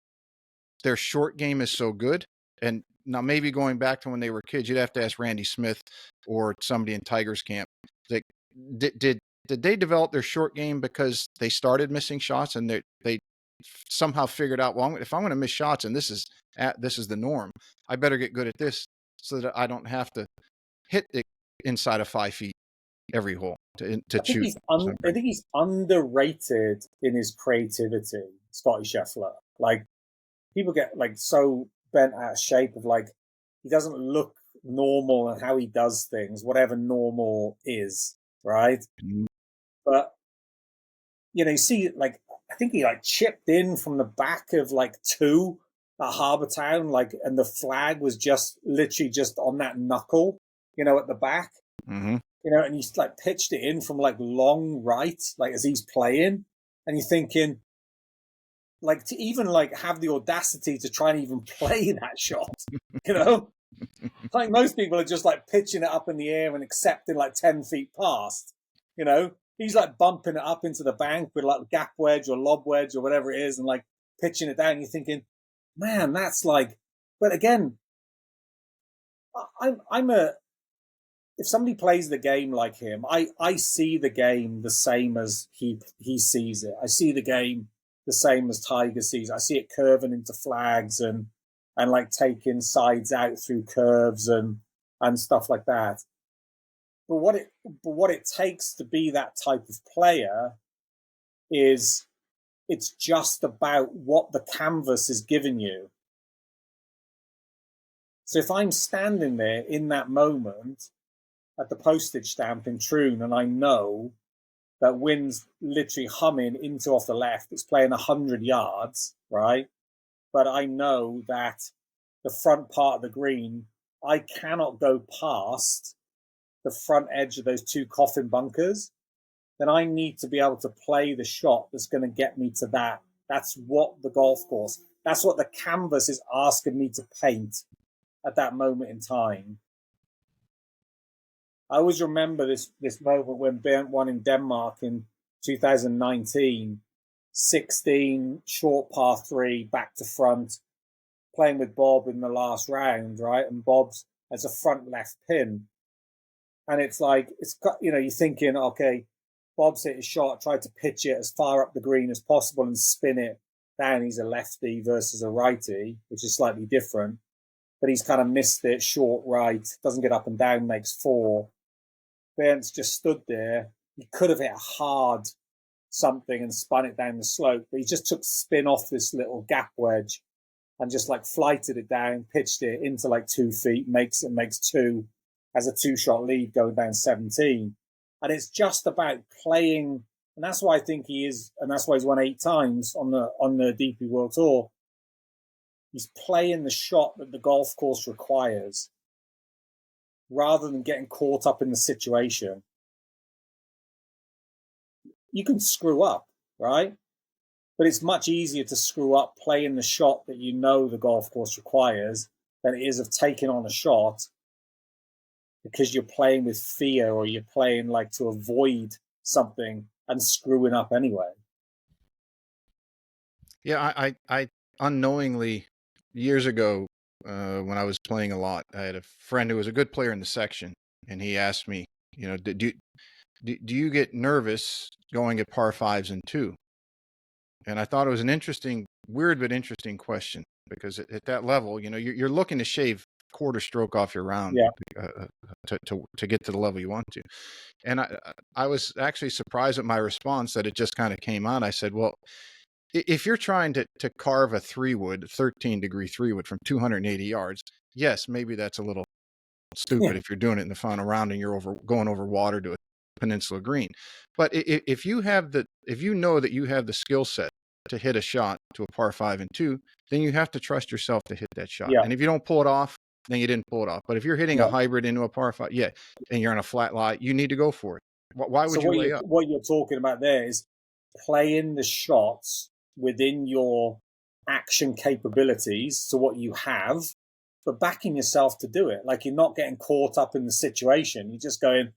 Speaker 1: their short game is so good? And now maybe going back to when they were kids, you'd have to ask Randy Smith or somebody in Tiger's camp. Like, did they develop their short game because they started missing shots and they somehow figured out, well, if I'm going to miss shots and this is the norm, I better get good at this so that I don't have to hit it inside of 5 feet every hole to shoot.
Speaker 2: I think he's underrated in his creativity, Scotty Scheffler. Like, people get so bent out of shape of he doesn't look normal and how he does things, whatever normal is, right?
Speaker 1: Mhm.
Speaker 2: But you see, I think he chipped in from the back of 2 at Harbour Town, and the flag was just literally just on that knuckle, at the back.
Speaker 1: Mm-hmm.
Speaker 2: And he's pitched it in from long right, as he's playing, and you're thinking, to even have the audacity to try and even play that shot, Like most people are just like pitching it up in the air and accepting like 10 feet past. You know, he's like bumping it up into the bank with like gap wedge or lob wedge or whatever it is, and like pitching it down. You're thinking, man, that's like. But again, I'm a. If somebody plays the game like him, I see the game the same as he sees it. I see the game the same as Tiger sees it. I see it curving into flags and like taking sides out through curves and stuff like that. But what it takes to be that type of player is it's just about what the canvas is giving you. So if I'm standing there in that moment at the postage stamp in Troon and I know that wind's literally humming into off the left, it's playing 100 yards, right? But I know that the front part of the green, I cannot go past the front edge of those two coffin bunkers, then I need to be able to play the shot that's going to get me to that. That's what the golf course, that's what the canvas is asking me to paint at that moment in time. I always remember this moment when Bernd won in Denmark in 2019, 16, short par 3, back to front, playing with Bob in the last round, right? And Bob's as a front left pin. And it's like, it's got, you know, you're thinking, okay, Bob's hit his shot, tried to pitch it as far up the green as possible and spin it down. He's a lefty versus a righty, which is slightly different. But he's kind of missed it, short right, doesn't get up and down, makes 4. Bernd's just stood there. He could have hit a hard something and spun it down the slope, but he just took spin off this little gap wedge and just like flighted it down, pitched it into like 2 feet, makes 2, has a 2-shot lead going down 17. And it's just about playing, and that's why I think he is, and that's why he's won 8 times on the DP World Tour. He's playing the shot that the golf course requires, rather than getting caught up in the situation. You can screw up, right? But it's much easier to screw up playing the shot that you know the golf course requires than it is of taking on a shot because you're playing with fear or you're playing like to avoid something and screwing up anyway.
Speaker 1: Yeah, I unknowingly, years ago, when I was playing a lot, I had a friend who was a good player in the section, and he asked me, you know, do you get nervous going at par 5s and 2? And I thought it was an interesting, weird but interesting question, because at that level, you know, you're looking to shave quarter stroke off your round,
Speaker 2: Yeah.
Speaker 1: to get to the level you want to. And I was actually surprised at my response that it just kind of came out. I said, well, if you're trying to carve a 3-wood, 13-degree 3-wood from 280 yards, yes, maybe that's a little stupid if you're doing it in the final round and you're going over water to a peninsula green. But if you know that you have the skill set to hit a shot to a par 5 and 2, then you have to trust yourself to hit that shot.
Speaker 2: Yeah.
Speaker 1: And if you don't pull it off, then you didn't pull it off. But if you're hitting a
Speaker 2: Yeah.
Speaker 1: hybrid into a par 5, yeah, and you're on a flat lie, you need to go for it. Why would
Speaker 2: So
Speaker 1: you lay up?
Speaker 2: what you're talking about there is playing the shots within your action capabilities to what you have, but backing yourself to do it. Like you're not getting caught up in the situation. You're just going,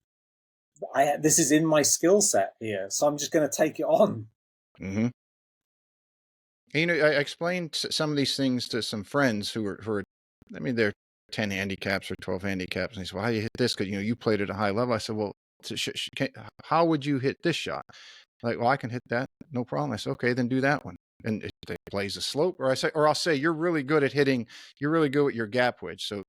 Speaker 2: this is in my skill set here, so I'm just going to take it on.
Speaker 1: Mm-hmm. And, you know, I explained some of these things to some friends who are, I mean, they're 10 handicaps or 12 handicaps. And they said, well, how do you hit this? Because, you know, you played at a high level. I said, well, how would you hit this shot? Like, well, I can hit that. No problem. I said, okay, then do that one. And it plays a slope. Or I'll say, you're really good at hitting. You're really good at your gap wedge. So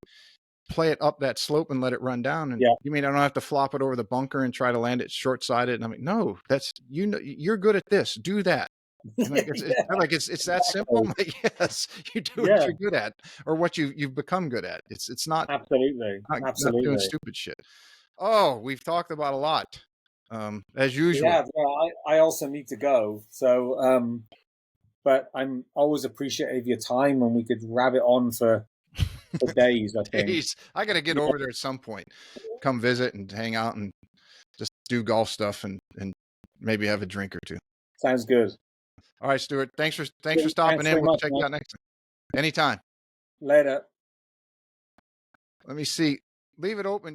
Speaker 1: play it up that slope and let it run down. And you mean I don't have to flop it over the bunker and try to land it short-sided? And I'm like, no, that's, you know, you're good at this. Do that. Like it's that simple. I'm like, yes, you do what you're good at, or what you've become good at. It's not
Speaker 2: absolutely
Speaker 1: not doing stupid shit. Oh, we've talked about a lot, as usual.
Speaker 2: Yeah, I also need to go. So, but I'm always appreciative of your time, and we could rabbit on for days. I think.
Speaker 1: I got to get over there at some point. Come visit and hang out and just do golf stuff and maybe have a drink or two.
Speaker 2: Sounds good.
Speaker 1: All right, Stuart. Thanks for stopping in. We'll check you out next time. Anytime.
Speaker 2: Later.
Speaker 1: Let me see. Leave it open